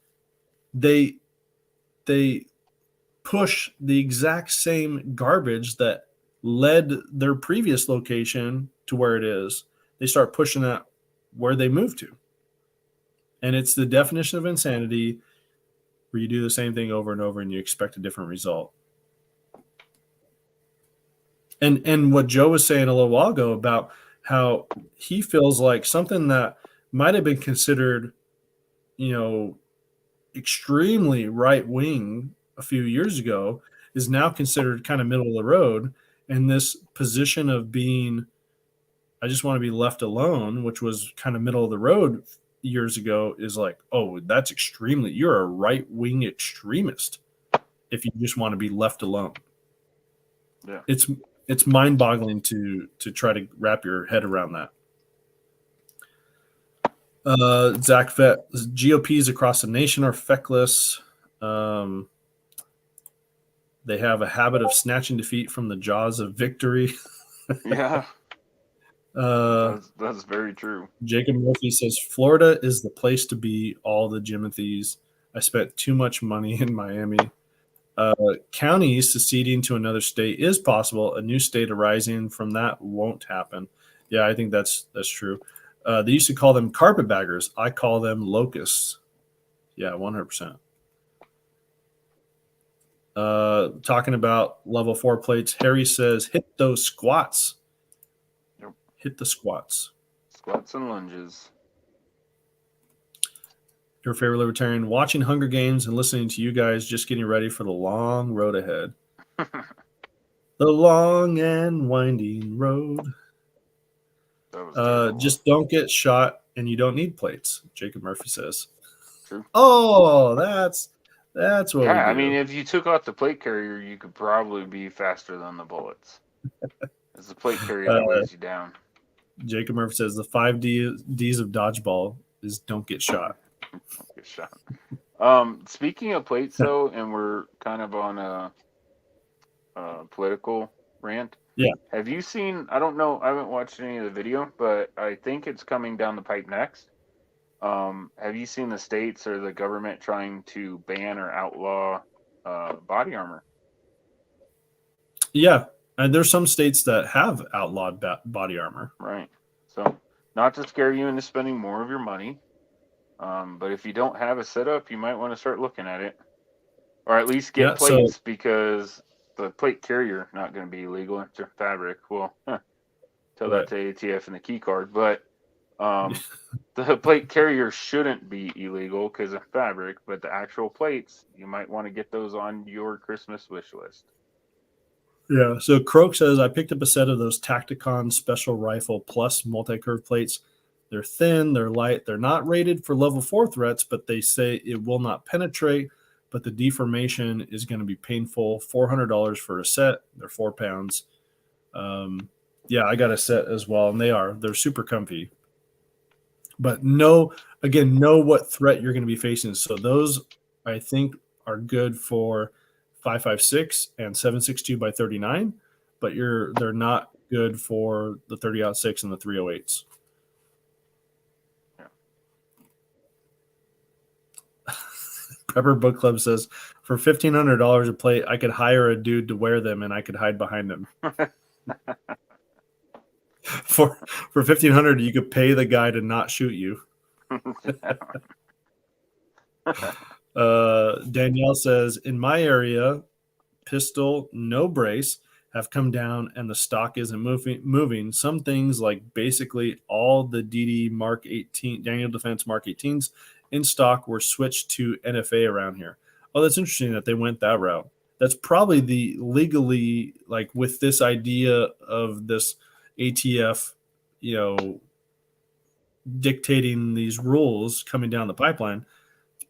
they push the exact same garbage that led their previous location to where it is. They start pushing that where they moved to. And it's the definition of insanity where you do the same thing over and over and you expect a different result. And what Joe was saying a little while ago about how he feels like something that might have been considered, extremely right wing a few years ago is now considered kind of middle of the road. And this position of being, I just want to be left alone, which was kind of middle of the road years ago, is like, oh, that's you're a right wing extremist if you just want to be left alone. Yeah. It's mind boggling to try to wrap your head around that. Zach Fett, GOPs across the nation are feckless. They have a habit of snatching defeat from the jaws of victory. Yeah. That's very true. Jacob Murphy says Florida is the place to be. All the Jimothy's. I spent too much money in Miami. Counties seceding to another state is possible. A new state arising from that won't happen. Yeah, I think that's true. They used to call them carpetbaggers. I call them locusts. Yeah, 100%. Talking about level 4 plates, Harry says, hit those squats. Yep. Hit the squats. Squats and lunges. Your favorite libertarian, watching Hunger Games and listening to you guys, just getting ready for the long road ahead. The long and winding road. Just don't get shot and you don't need plates, Jacob Murphy says. True. Oh, that's what we do. I mean, if you took out the plate carrier, you could probably be faster than the bullets. It's the plate carrier that weighs you down. Jacob Murphy says the 5 Ds of dodgeball is don't get shot. Don't get shot. Speaking of plates, though, and we're kind of on a political rant. Yeah. Have you seen? I don't know. I haven't watched any of the video, but I think it's coming down the pipe next. Have you seen the states or the government trying to ban or outlaw body armor? Yeah, and there's some states that have outlawed body armor. Right. So, not to scare you into spending more of your money, but if you don't have a setup, you might want to start looking at it, or at least get plates because the plate carrier not going to be illegal. It's fabric. Well, tell that to ATF and the key card, but. The plate carrier shouldn't be illegal because of fabric, but the actual plates, you might want to get those on your Christmas wish list. Yeah, so Croak says, I picked up a set of those Tacticon Special Rifle Plus multi-curve plates. They're thin, they're light, they're not rated for level 4 threats, but they say it will not penetrate, but the deformation is going to be painful. $400 for a set. They're 4 pounds. Yeah, I got a set as well, and they're super comfy. But know what threat you're going to be facing. So those, I think, are good for 5.56 and 7.62 by 39, but they're not good for the 30-06 and the 308s. Yeah. Pepper Book Club says, for $1,500 a plate, I could hire a dude to wear them and I could hide behind him. For $1,500, you could pay the guy to not shoot you. Danielle says, in my area, pistol, no brace, have come down and the stock isn't moving. Some things like basically all the DD Mark 18, Daniel Defense Mark 18s in stock were switched to NFA around here. Oh, that's interesting that they went that route. that's probably the legally, like with this idea of this ATF, dictating these rules coming down the pipeline,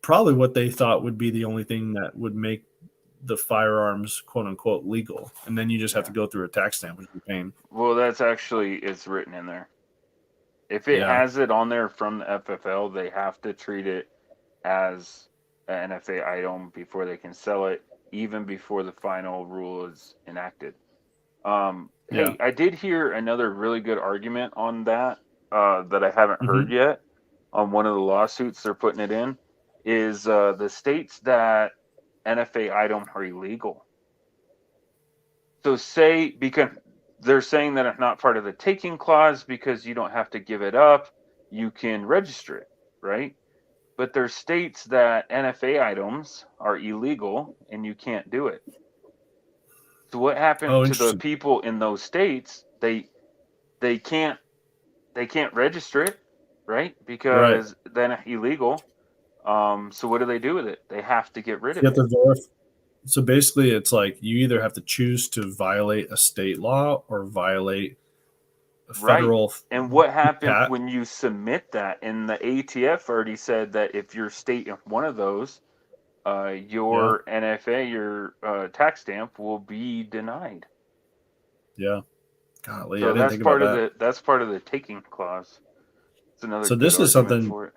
probably what they thought would be the only thing that would make the firearms quote unquote legal. And then you just have to go through a tax stamp, which is a pain. Well, it's written in there. If it has it on there from the FFL, they have to treat it as an NFA item before they can sell it, even before the final rule is enacted. Hey, I did hear another really good argument on that that I haven't heard yet on one of the lawsuits they're putting it in, is the states that NFA items are illegal. So because they're saying that it's not part of the taking clause because you don't have to give it up, you can register it, right? But there's states that NFA items are illegal and you can't do it. So what happened to the people in those states? They can't register it, right? Because then it's illegal. So what do they do with it? They have to get rid of it. So basically, it's like you either have to choose to violate a state law or violate a federal. Right. And what happens when you submit that? And the ATF already said that if your state in one of those, your NFA, your tax stamp will be denied. Yeah. Golly, so I didn't think about that. That's part of the taking clause. It's another. So this is something for it.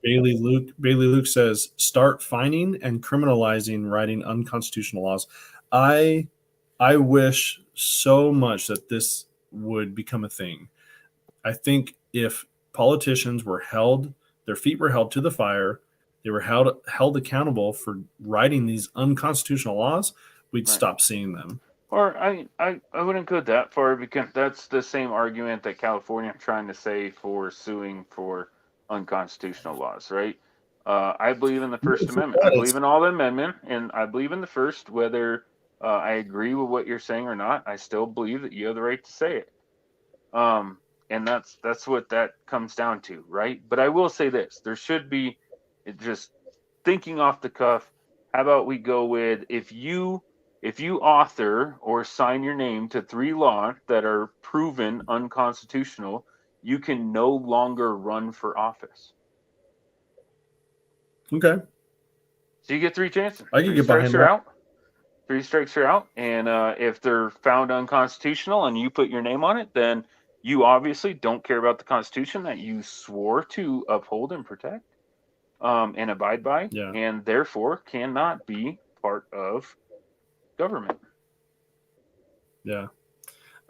Bailey Luke says, start fining and criminalizing writing unconstitutional laws. I wish so much that this would become a thing. I think if politicians were their feet were held to the fire, they were held accountable for writing these unconstitutional laws, we'd stop seeing them. Or I wouldn't go that far, because that's the same argument that California is trying to say for suing for unconstitutional laws, right? I believe in the First Amendment. I believe in all the amendment, and I believe in the First, whether I agree with what you're saying or not. I still believe that you have the right to say it. And that's what that comes down to, right? But I will say this: there should be, just thinking off the cuff, how about we go with, if you author or sign your name to 3 laws that are proven unconstitutional, you can no longer run for office. Okay. So you get 3 chances. I can get behind that. 3 strikes are out. And if they're found unconstitutional and you put your name on it, then you obviously don't care about the Constitution that you swore to uphold and protect and abide by, and therefore cannot be part of government. Yeah.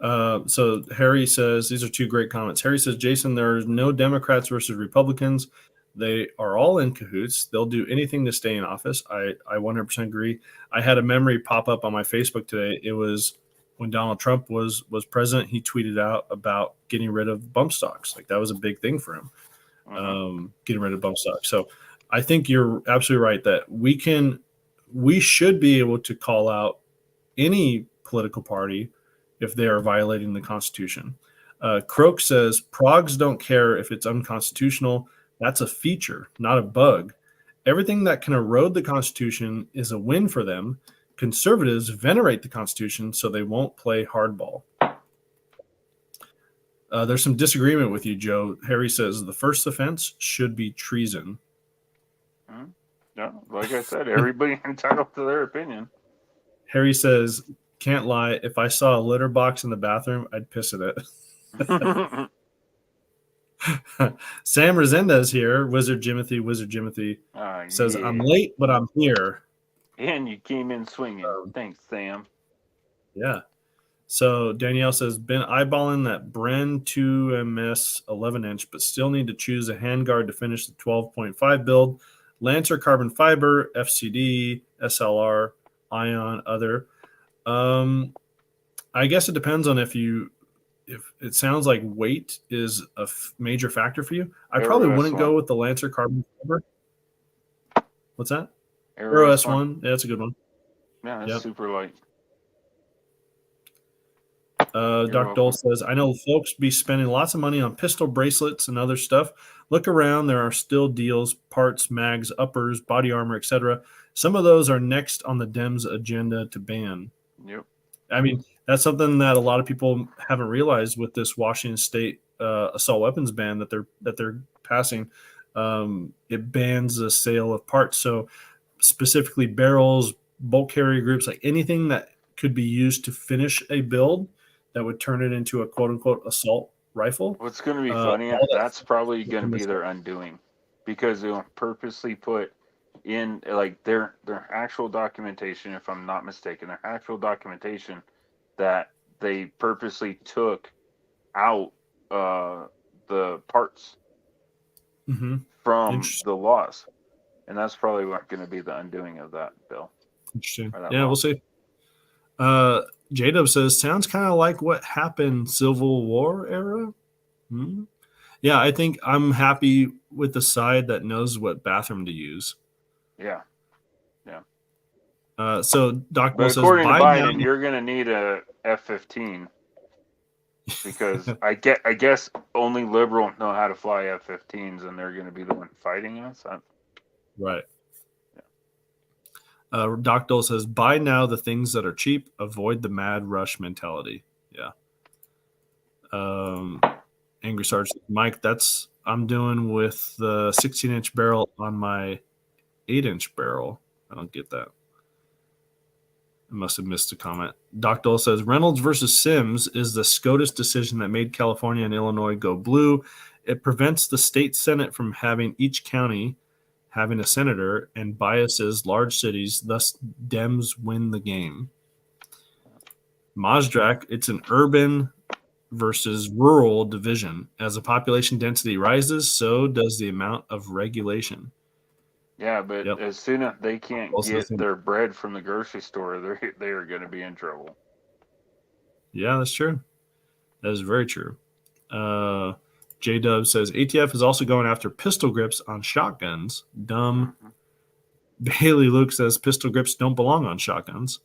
So Harry says, these are 2 great comments. Harry says, Jason, there's no Democrats versus Republicans. They are all in cahoots. They'll do anything to stay in office. I 100% agree. I had a memory pop up on my Facebook today. It was when Donald Trump was president. He tweeted out about getting rid of bump stocks. Like, that was a big thing for him, getting rid of bump stocks. So I think you're absolutely right that we should be able to call out any political party if they are violating the Constitution. Croak says, Progs don't care if it's unconstitutional. That's a feature, not a bug. Everything that can erode the Constitution is a win for them. Conservatives venerate the Constitution, so they won't play hardball. There's some disagreement with you, Joe. Harry says the first offense should be treason. Yeah, like I said, everybody entitled to their opinion. Harry says, can't lie, if I saw a litter box in the bathroom, I'd piss in it. Sam Resendez here, Wizard Jimothy says, I'm late, but I'm here. And you came in swinging. Thanks, Sam. Yeah. So Danielle says, been eyeballing that Bren 2MS 11-inch, but still need to choose a handguard to finish the 12.5 build. Lancer carbon fiber, FCD, SLR, ion, other. I guess it depends on if it sounds like weight is a major factor for you. I probably wouldn't go with the Lancer carbon fiber. What's that? Aero S1. Yeah, that's a good one. Yeah, that's super light. Doc Dole says, I know folks be spending lots of money on pistol bracelets and other stuff. Look around. There are still deals, parts, mags, uppers, body armor, etc. Some of those are next on the Dems agenda to ban. Yep. I mean, that's something that a lot of people haven't realized with this Washington State assault weapons ban that they're passing. It bans the sale of parts. So specifically barrels, bolt carrier groups, like anything that could be used to finish a build that would turn it into a quote unquote assault rifle. What's going to be funny, that's probably going to be their undoing, because they'll purposely put in like their actual documentation, if I'm not mistaken, their actual documentation that they purposely took out the parts from the laws. And that's probably going to be the undoing of that bill. Interesting. Yeah, we'll see. J-Dub says, sounds kind of like what happened Civil War era. Yeah, I think I'm happy with the side that knows what bathroom to use. Yeah. So Doc Bill says, according to Biden, you're going to need a F-15 because I guess only liberals know how to fly F-15s, and they're going to be the one fighting us. Right. Doc Dole says, buy now the things that are cheap. Avoid the mad rush mentality. Yeah. Angry Sarge, Mike, I'm doing with the 16-inch barrel on my 8-inch barrel. I don't get that. I must have missed a comment. Doc Dole says, Reynolds versus Sims is the SCOTUS decision that made California and Illinois go blue. It prevents the state Senate from having each county having a senator and biases large cities, thus Dems win the game. Mazdrak, it's an urban versus rural division. As the population density rises, so does the amount of regulation. Yeah, but as soon as they can't get their bread from the grocery store, they are going to be in trouble. Yeah, that's true. That is very true. J-Dub says, ATF is also going after pistol grips on shotguns. Dumb. Bailey Luke says, pistol grips don't belong on shotguns.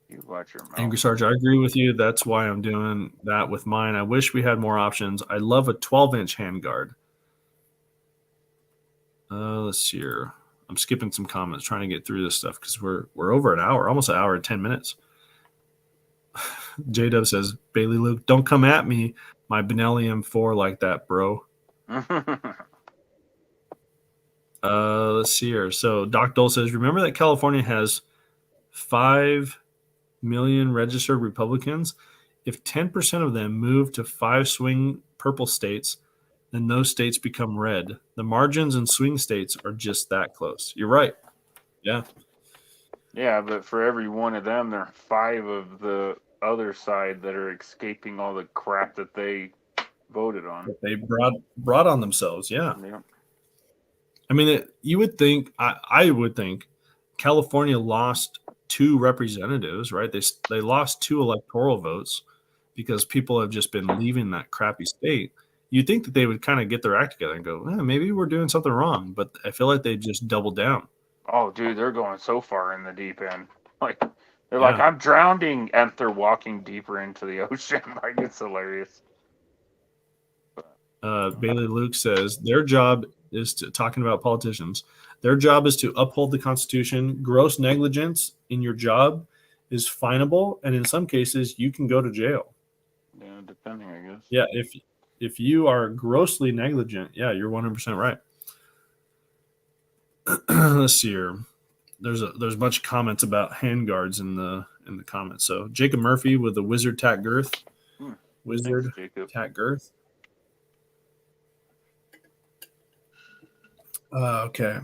You watch your mouth. Angry Sarge, I agree with you. That's why I'm doing that with mine. I wish we had more options. I love a 12-inch handguard. Let's see here. I'm skipping some comments, trying to get through this stuff because we're over an hour, almost an hour and 10 minutes. J-Dub says, Bailey Luke, don't come at me, my Benelli M4 like that, bro. Let's see here. So Doc Dole says, remember that California has 5 million registered Republicans? If 10% of them move to 5 swing purple states, then those states become red. The margins in swing states are just that close. You're right. Yeah. Yeah, but for every one of them, there are 5 of the other side that are escaping all the crap that they voted on. That they brought on themselves. Yeah. I mean, you would think, I would think California lost 2 representatives, right? They lost 2 electoral votes because people have just been leaving that crappy state. You'd think that they would kind of get their act together and go, maybe we're doing something wrong. But I feel like they just doubled down. Oh, dude, they're going so far in the deep end. Like, they're like, I'm drowning, and they're walking deeper into the ocean. Like, it's hilarious. Bailey Luke says, their job is talking about politicians. Their job is to uphold the Constitution. Gross negligence in your job is finable. And in some cases, you can go to jail. Yeah, depending, I guess. Yeah, if you are grossly negligent, yeah, you're 100% right. Let's see here. There's a bunch of comments about handguards in the comments. So Jacob Murphy with the Wizard Tack Girth. Wizard Tack Girth. Okay.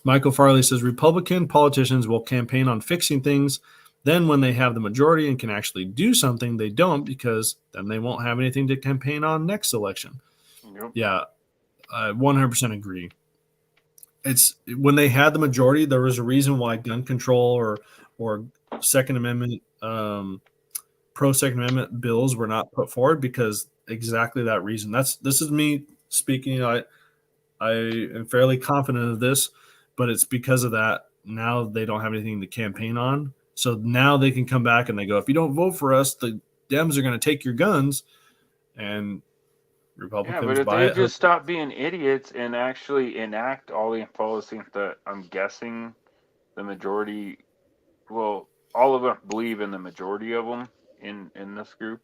Michael Farley says Republican politicians will campaign on fixing things. Then when they have the majority and can actually do something, they don't, because then they won't have anything to campaign on next election. Yep. Yeah, I 100% agree. It's when they had the majority, there was a reason why gun control or Second Amendment, pro Second Amendment bills were not put forward, because exactly that reason. This is me speaking. I am fairly confident of this, but it's because of that. Now they don't have anything to campaign on. So now they can come back and they go, if you don't vote for us, the Dems are going to take your guns. And Yeah, Republicans but if buy they it. just stop being idiots and actually enact all the policies that I'm guessing the majority, well, all of us believe in the majority of them in this group,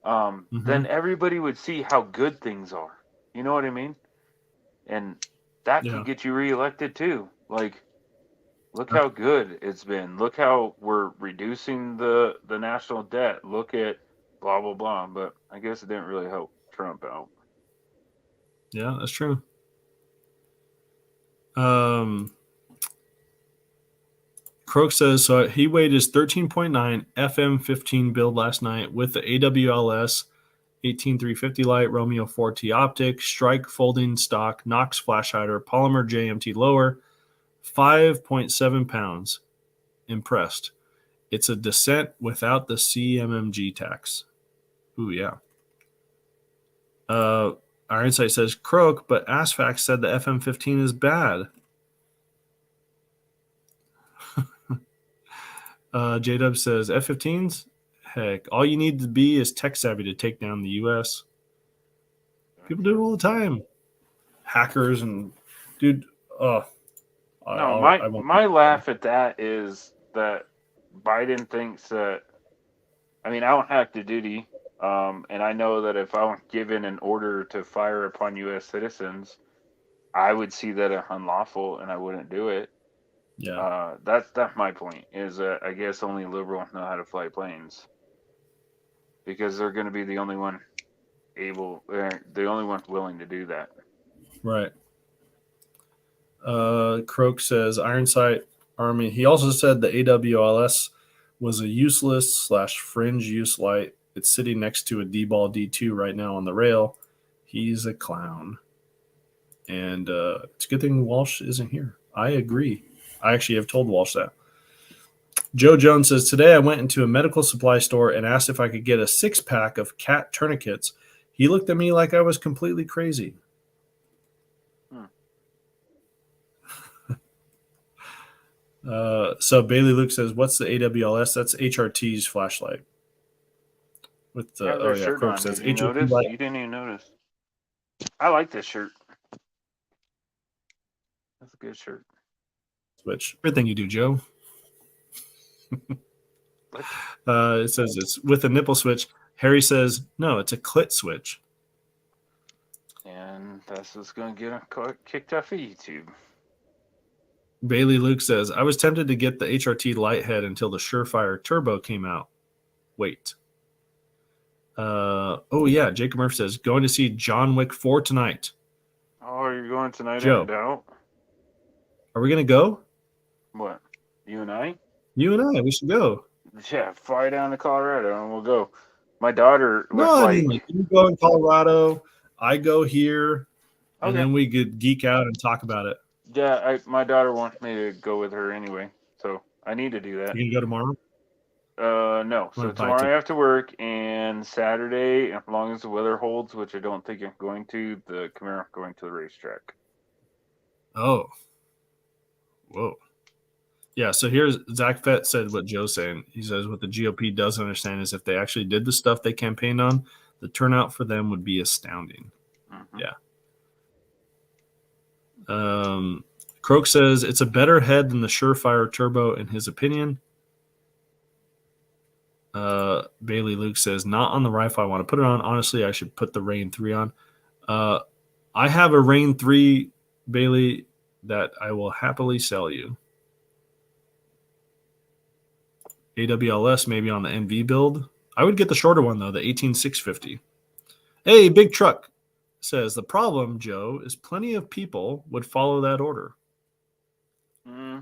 then everybody would see how good things are. You know what I mean? And that Yeah. could get you reelected too. Like, look how good it's been. Look how we're reducing the national debt. Look at blah blah blah. But I guess it didn't really help Trump out. Yeah, that's true. Croak says, so he weighed his 13.9 FM15 build last night with the AWLS 18350 light, Romeo 4T optic, Strike folding stock, Knox flash hider, Polymer JMT lower, 5.7 pounds. Impressed. It's a Descent without the CMMG tax. Ooh, yeah. Our insight says Croak, but ASFAX said the FM15 is bad. J-Dub says F-15s? Heck, all you need to be is tech savvy to take down the U.S. People do it all the time. Hackers and dude, No, I won't. my laugh at that is that Biden thinks that. I mean, I don't have to duty, and I know that if I were given an order to fire upon U.S. citizens, I would see that as unlawful, and I wouldn't do it. Yeah. That's my point. Is that I guess only liberals know how to fly planes because they're going to be the only one the only one willing to do that. Right. Croak says Ironsight Army. He also said the AWLS was a useless / fringe use light. It's sitting next to a D-ball D2 right now on the rail. He's a clown. And it's a good thing Walsh isn't here. I agree. I actually have told Walsh that. Joe Jones says, today I went into a medical supply store and asked if I could get a 6-pack of cat tourniquets. He looked at me like I was completely crazy. So Bailey Luke says, what's the AWLS? That's HRT's flashlight. With the Croak says did you notice? light. You didn't even notice. I like this shirt. That's a good shirt. Switch. Everything you do, Joe. It says it's with a nipple switch. Harry says, no, it's a clit switch. And that's what's going to get him kicked off of YouTube. Bailey Luke says, I was tempted to get the HRT Lighthead until the Surefire Turbo came out. Wait. Yeah. Jacob Murphy says, going to see John Wick 4 tonight. Oh, you're going tonight? Joe, in doubt? Are we going to go? What? You and I? You and I. We should go. Yeah, fly down to Colorado and we'll go. My daughter was you go in Colorado. I go here. Okay. And then we could geek out and talk about it. Yeah, my daughter wants me to go with her anyway, so I need to do that. You can go tomorrow? No. So tomorrow I have to work, and Saturday, as long as the weather holds, which I don't think I'm going to, the Camaro going to the racetrack. Oh. Whoa. Yeah, so here's Zach Fett said what Joe's saying. He says what the GOP doesn't understand is if they actually did the stuff they campaigned on, the turnout for them would be astounding. Mm-hmm. Yeah. Croak says it's a better head than the Surefire Turbo in his opinion. Bailey Luke says not on the rifle. I want to put it on. Honestly, I should put the Rain 3 on. I have a Rain 3, Bailey, that I will happily sell you. AWLS maybe on the NV build. I would get the shorter one though, the 18650. Hey, Big Truck says the problem, Joe, is plenty of people would follow that order. I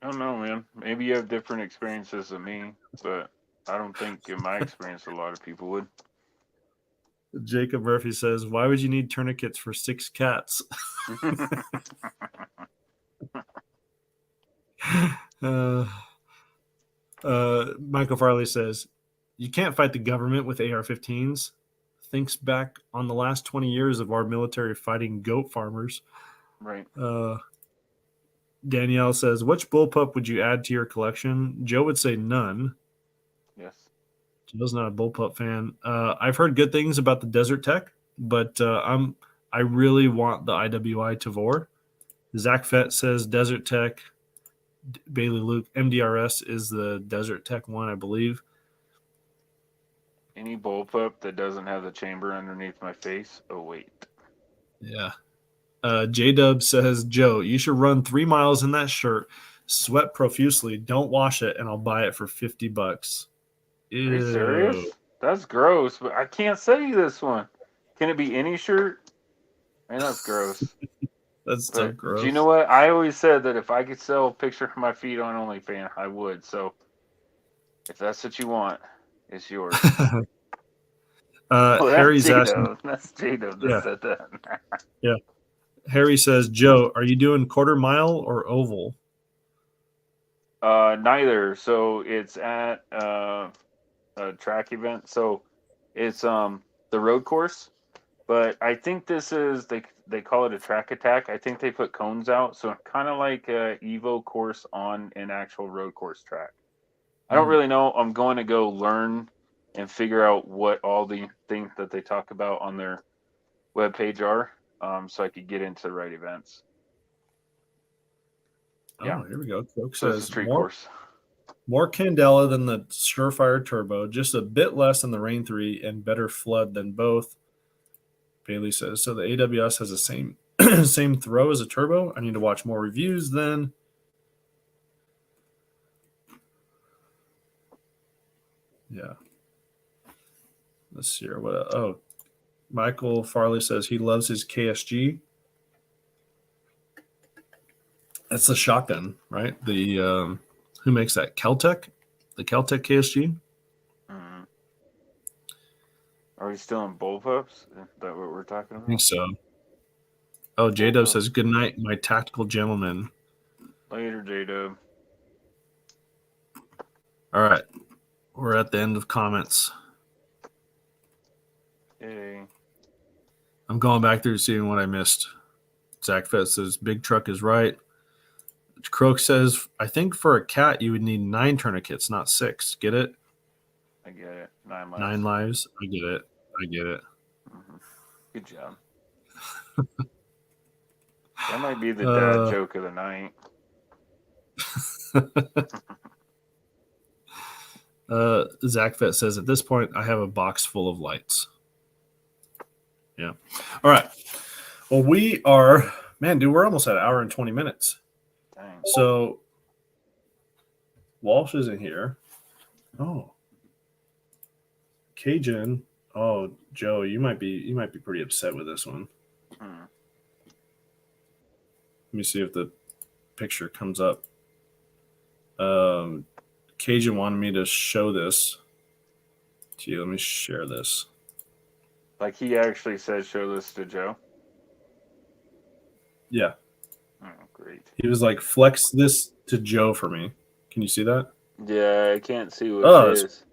don't know, man. Maybe you have different experiences than me, but I don't think in my experience a lot of people would. Jacob Murphy says, why would you need tourniquets for 6 cats? Michael Farley says, you can't fight the government with AR-15s. Thinks back on the last 20 years of our military fighting goat farmers. Right. Danielle says, which bullpup would you add to your collection? Joe would say none. Yes. Joe's not a bullpup fan. I've heard good things about the Desert Tech, but I really want the IWI Tavor. Zach Fett says Desert Tech. Bailey Luke MDRS is the Desert Tech one, I believe. Any bullpup that doesn't have the chamber underneath my face. Oh wait. Yeah. J Dub says, Joe, you should run 3 miles in that shirt, sweat profusely, don't wash it, and I'll buy it for $50. Are you serious? Ew. That's gross, but I can't say this one. Can it be any shirt? Man, that's gross. That's so But gross. do you know what? I always said that if I could sell a picture of my feet on OnlyFans, I would. So if that's what you want, it's yours. Oh, that's Harry's asking. Jado. That's Jado that Yeah. said that. Yeah. Harry says, Joe, are you doing quarter mile or oval? Neither. So it's at a track event. So it's the road course. But I think this is they call it a track attack. I think they put cones out, so kind of like a Evo course on an actual road course track. I don't really know. I'm going to go learn and figure out what all the things that they talk about on their webpage are, so I could get into the right events. Yeah. Oh, here we go. Coke So it's a says street course. more Candela than the Surefire Turbo, just a bit less than the Rain 3 and better flood than both. Bailey says, so the AWS has the same same throw as a turbo. I need to watch more reviews then. Yeah. Let's see here. What? Oh, Michael Farley says he loves his KSG. That's the shotgun, right? The who makes that? Caltech, the Caltech KSG. Mm-hmm. Are we still in bullpups? Is that what we're talking about? I think so. Oh, J Dub says, good night, my tactical gentleman. Later, J-Dub. All right. We're at the end of comments. Hey. I'm going back through seeing what I missed. Zach Fett says, big truck is right. Croak says, I think for a cat, you would need 9 tourniquets, not 6. Get it? I get it. 9 lives. 9 lives. I get it. I get it. Mm-hmm. Good job. That might be the dad joke of the night. Zach Fett says, at this point, I have a box full of lights. Yeah. All right. Well, we are, man, dude, we're almost at an hour and 20 minutes. Dang. So Walsh isn't here. Oh. Cajun. Oh, Joe, you might be pretty upset with this one. Hmm. Let me see if the picture comes up. Cajun wanted me to show this to you. Let me share this. Like he actually said, show this to Joe. Yeah. Oh, great. He was like, flex this to Joe for me. Can you see that? Yeah, I can't see what it is.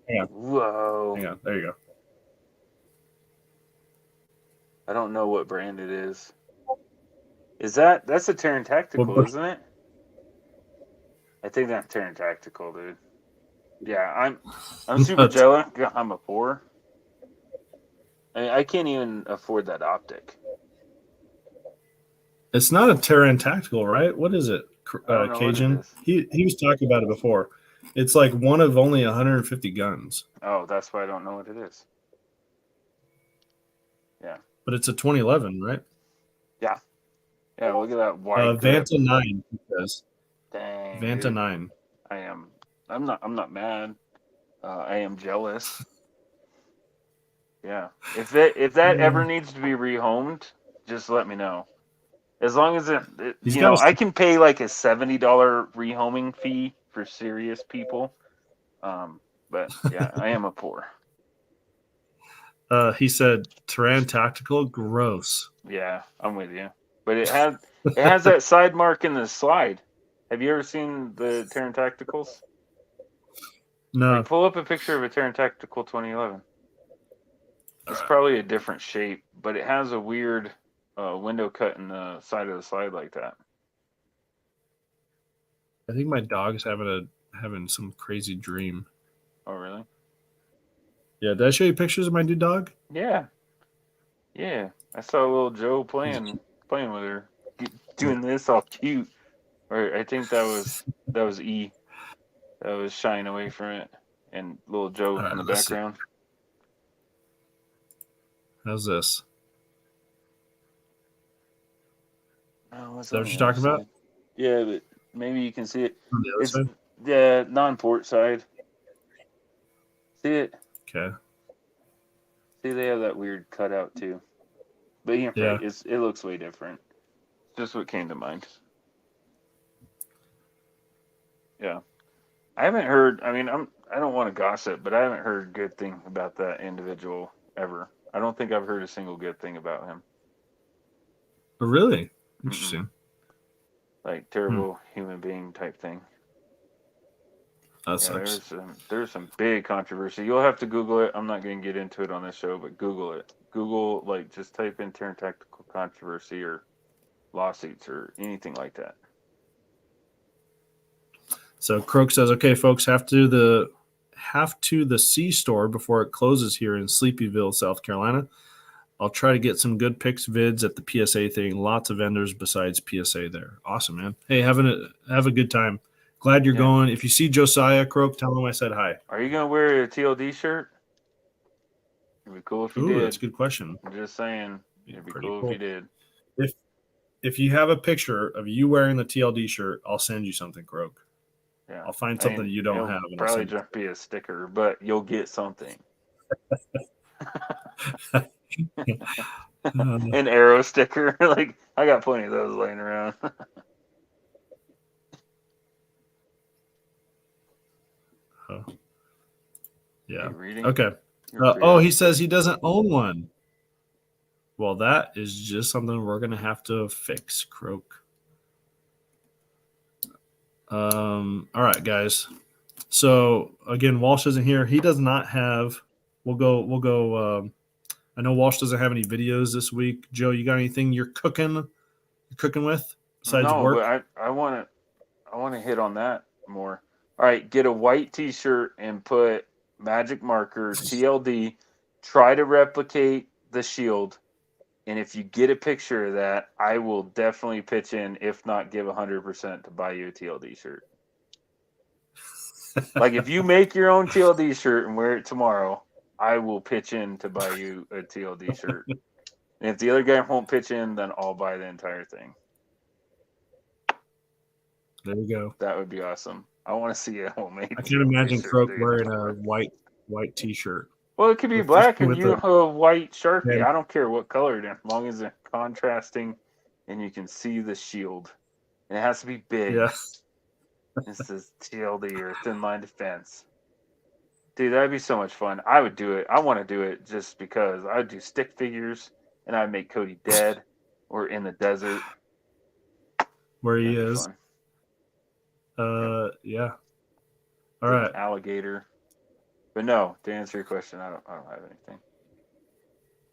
Hang on. Whoa. Hang on. There you go. I don't know what brand it is. That's a Terran Tactical, isn't it? I think that's Terran Tactical, dude. Yeah, I'm super jealous. I'm a poor. I can't even afford that optic. It's not a Terran Tactical, right? What is it, Cajun? What it is. He was talking about it before. It's like one of only 150 guns. Oh, that's why I don't know what it is. Yeah. But it's a 2011, right? Yeah. Yeah, look at that white. Vanta 9, he says. Dang. Vanta dude. 9. I'm not mad. I am jealous. Yeah. If that ever needs to be rehomed, just let me know. As long as I can pay like a $70 rehoming fee for serious people. But yeah, I am a poor. He said Terran Tactical, gross. Yeah, I'm with you. But it has that side mark in the slide. Have you ever seen the Terran Tacticals? No. Like, pull up a picture of a Terran Tactical 2011. It's probably a different shape, but it has a weird window cut in the side of the slide like that. I think my dog's having some crazy dream. Oh, really? Yeah, did I show you pictures of my new dog? Yeah. Yeah. I saw little Joe playing with her, doing this all cute. Or I think that was E that was shying away from it, and little Joe All right, in the let's see. background. How's this? Oh, Is what's that on what the you're other talking about? side? Yeah, but maybe you can see it. On the other It's side? the non-port side. See it? Okay. See, they have that weird cutout too. But you're Yeah. right. It looks way different. Just what came to mind. Yeah, I haven't heard. I mean, I don't want to gossip, but I haven't heard a good thing about that individual ever. I don't think I've heard a single good thing about him. Oh, really? Mm-mm. Interesting. Like terrible human being type thing. That Yeah, sucks. there's some big controversy. You'll have to Google it. I'm not going to get into it on this show, but Google it. Google, like, just type in Terran Tactical controversy or lawsuits or anything like that. So Croak says, "Okay, folks, have to the C store before it closes here in Sleepyville, South Carolina. I'll try to get some good pics, vids at the PSA thing. Lots of vendors besides PSA there. Awesome, man. Hey, have a good time. Glad you're Yeah. going. If you see Josiah Croak, tell him I said hi. Are you going to wear a TLD shirt? It'd be cool if you Ooh, that's did. a good question. I'm just saying. Yeah, It'd be pretty cool if you cool. did. If you have a picture of you wearing the TLD shirt, I'll send you something, Croak. Yeah. I'll find I something mean, you don't it'll have, and I'll probably send it. just be a sticker, but you'll get something. An arrow sticker. Like, I got plenty of those laying around. Yeah. Reading? Okay. He says he doesn't own one. Well, that is just something we're gonna have to fix, Croak. All right, guys. So again, Walsh isn't here. He does not have. We'll go. I know Walsh doesn't have any videos this week. Joe, you got anything you're cooking? You're cooking with besides No, work? but I want to hit on that more. All right, get a white T-shirt and put magic marker TLD. Try to replicate the shield, and if you get a picture of that, I will definitely pitch in. If not, give 100% to buy you a TLD shirt. Like if you make your own TLD shirt and wear it tomorrow, I will pitch in to buy you a TLD shirt. And if the other guy won't pitch in, then I'll buy the entire thing. There you go. That would be awesome. I want to see a homemade. I can't imagine Croak wearing a white T-shirt. Well, it could be black and with you a white Sharpie. Yeah. I don't care what color it is, as long as it's contrasting and you can see the shield. And it has to be big. Yeah. It says TLD or Thin Line Defense. Dude, that'd be so much fun. I would do it. I want to do it just because I'd do stick figures and I'd make Cody dead or in the desert. Where he is. Yeah. All right. Alligator. But no, to answer your question, I don't have anything.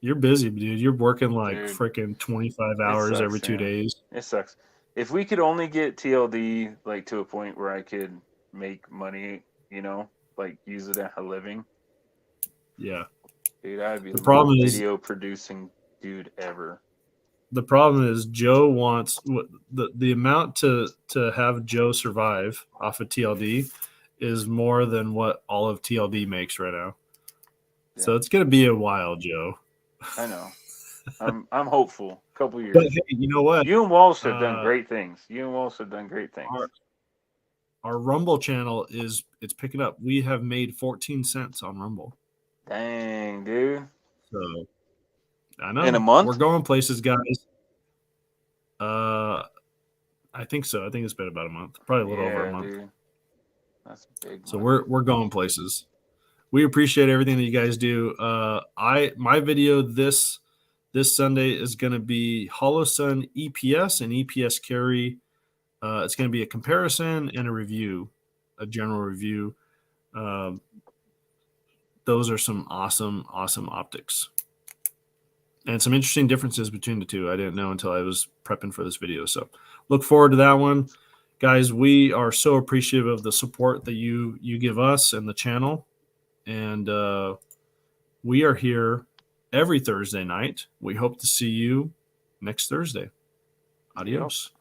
You're busy, dude. You're working like freaking 25 hours every 2 days. It sucks. If we could only get TLD like to a point where I could make money, like use it as a living. Yeah. Dude, I'd be the problem video producing dude ever. The problem is Joe wants the amount to have Joe survive off of TLD is more than what all of TLD makes right now. Yeah. So it's going to be a while, Joe. I know. I'm hopeful. A couple years. But hey, you know what? You and Walsh have done great things. Our Rumble channel it's picking up. We have made 14 cents on Rumble. Dang, dude. So I know. In a month? We're going places, guys. I think so. I think it's been about a month. Probably a little over a month. Dude. That's big. So we're going places. We appreciate everything that you guys do. My video this Sunday is going to be Hollow Sun EPS and EPS carry. It's going to be a comparison and a review, a general review. Those are some awesome optics and some interesting differences between the two. I didn't know until I was prepping for this video. So look forward to that one. Guys, we are so appreciative of the support that you give us and the channel. And we are here every Thursday night. We hope to see you next Thursday. Adios.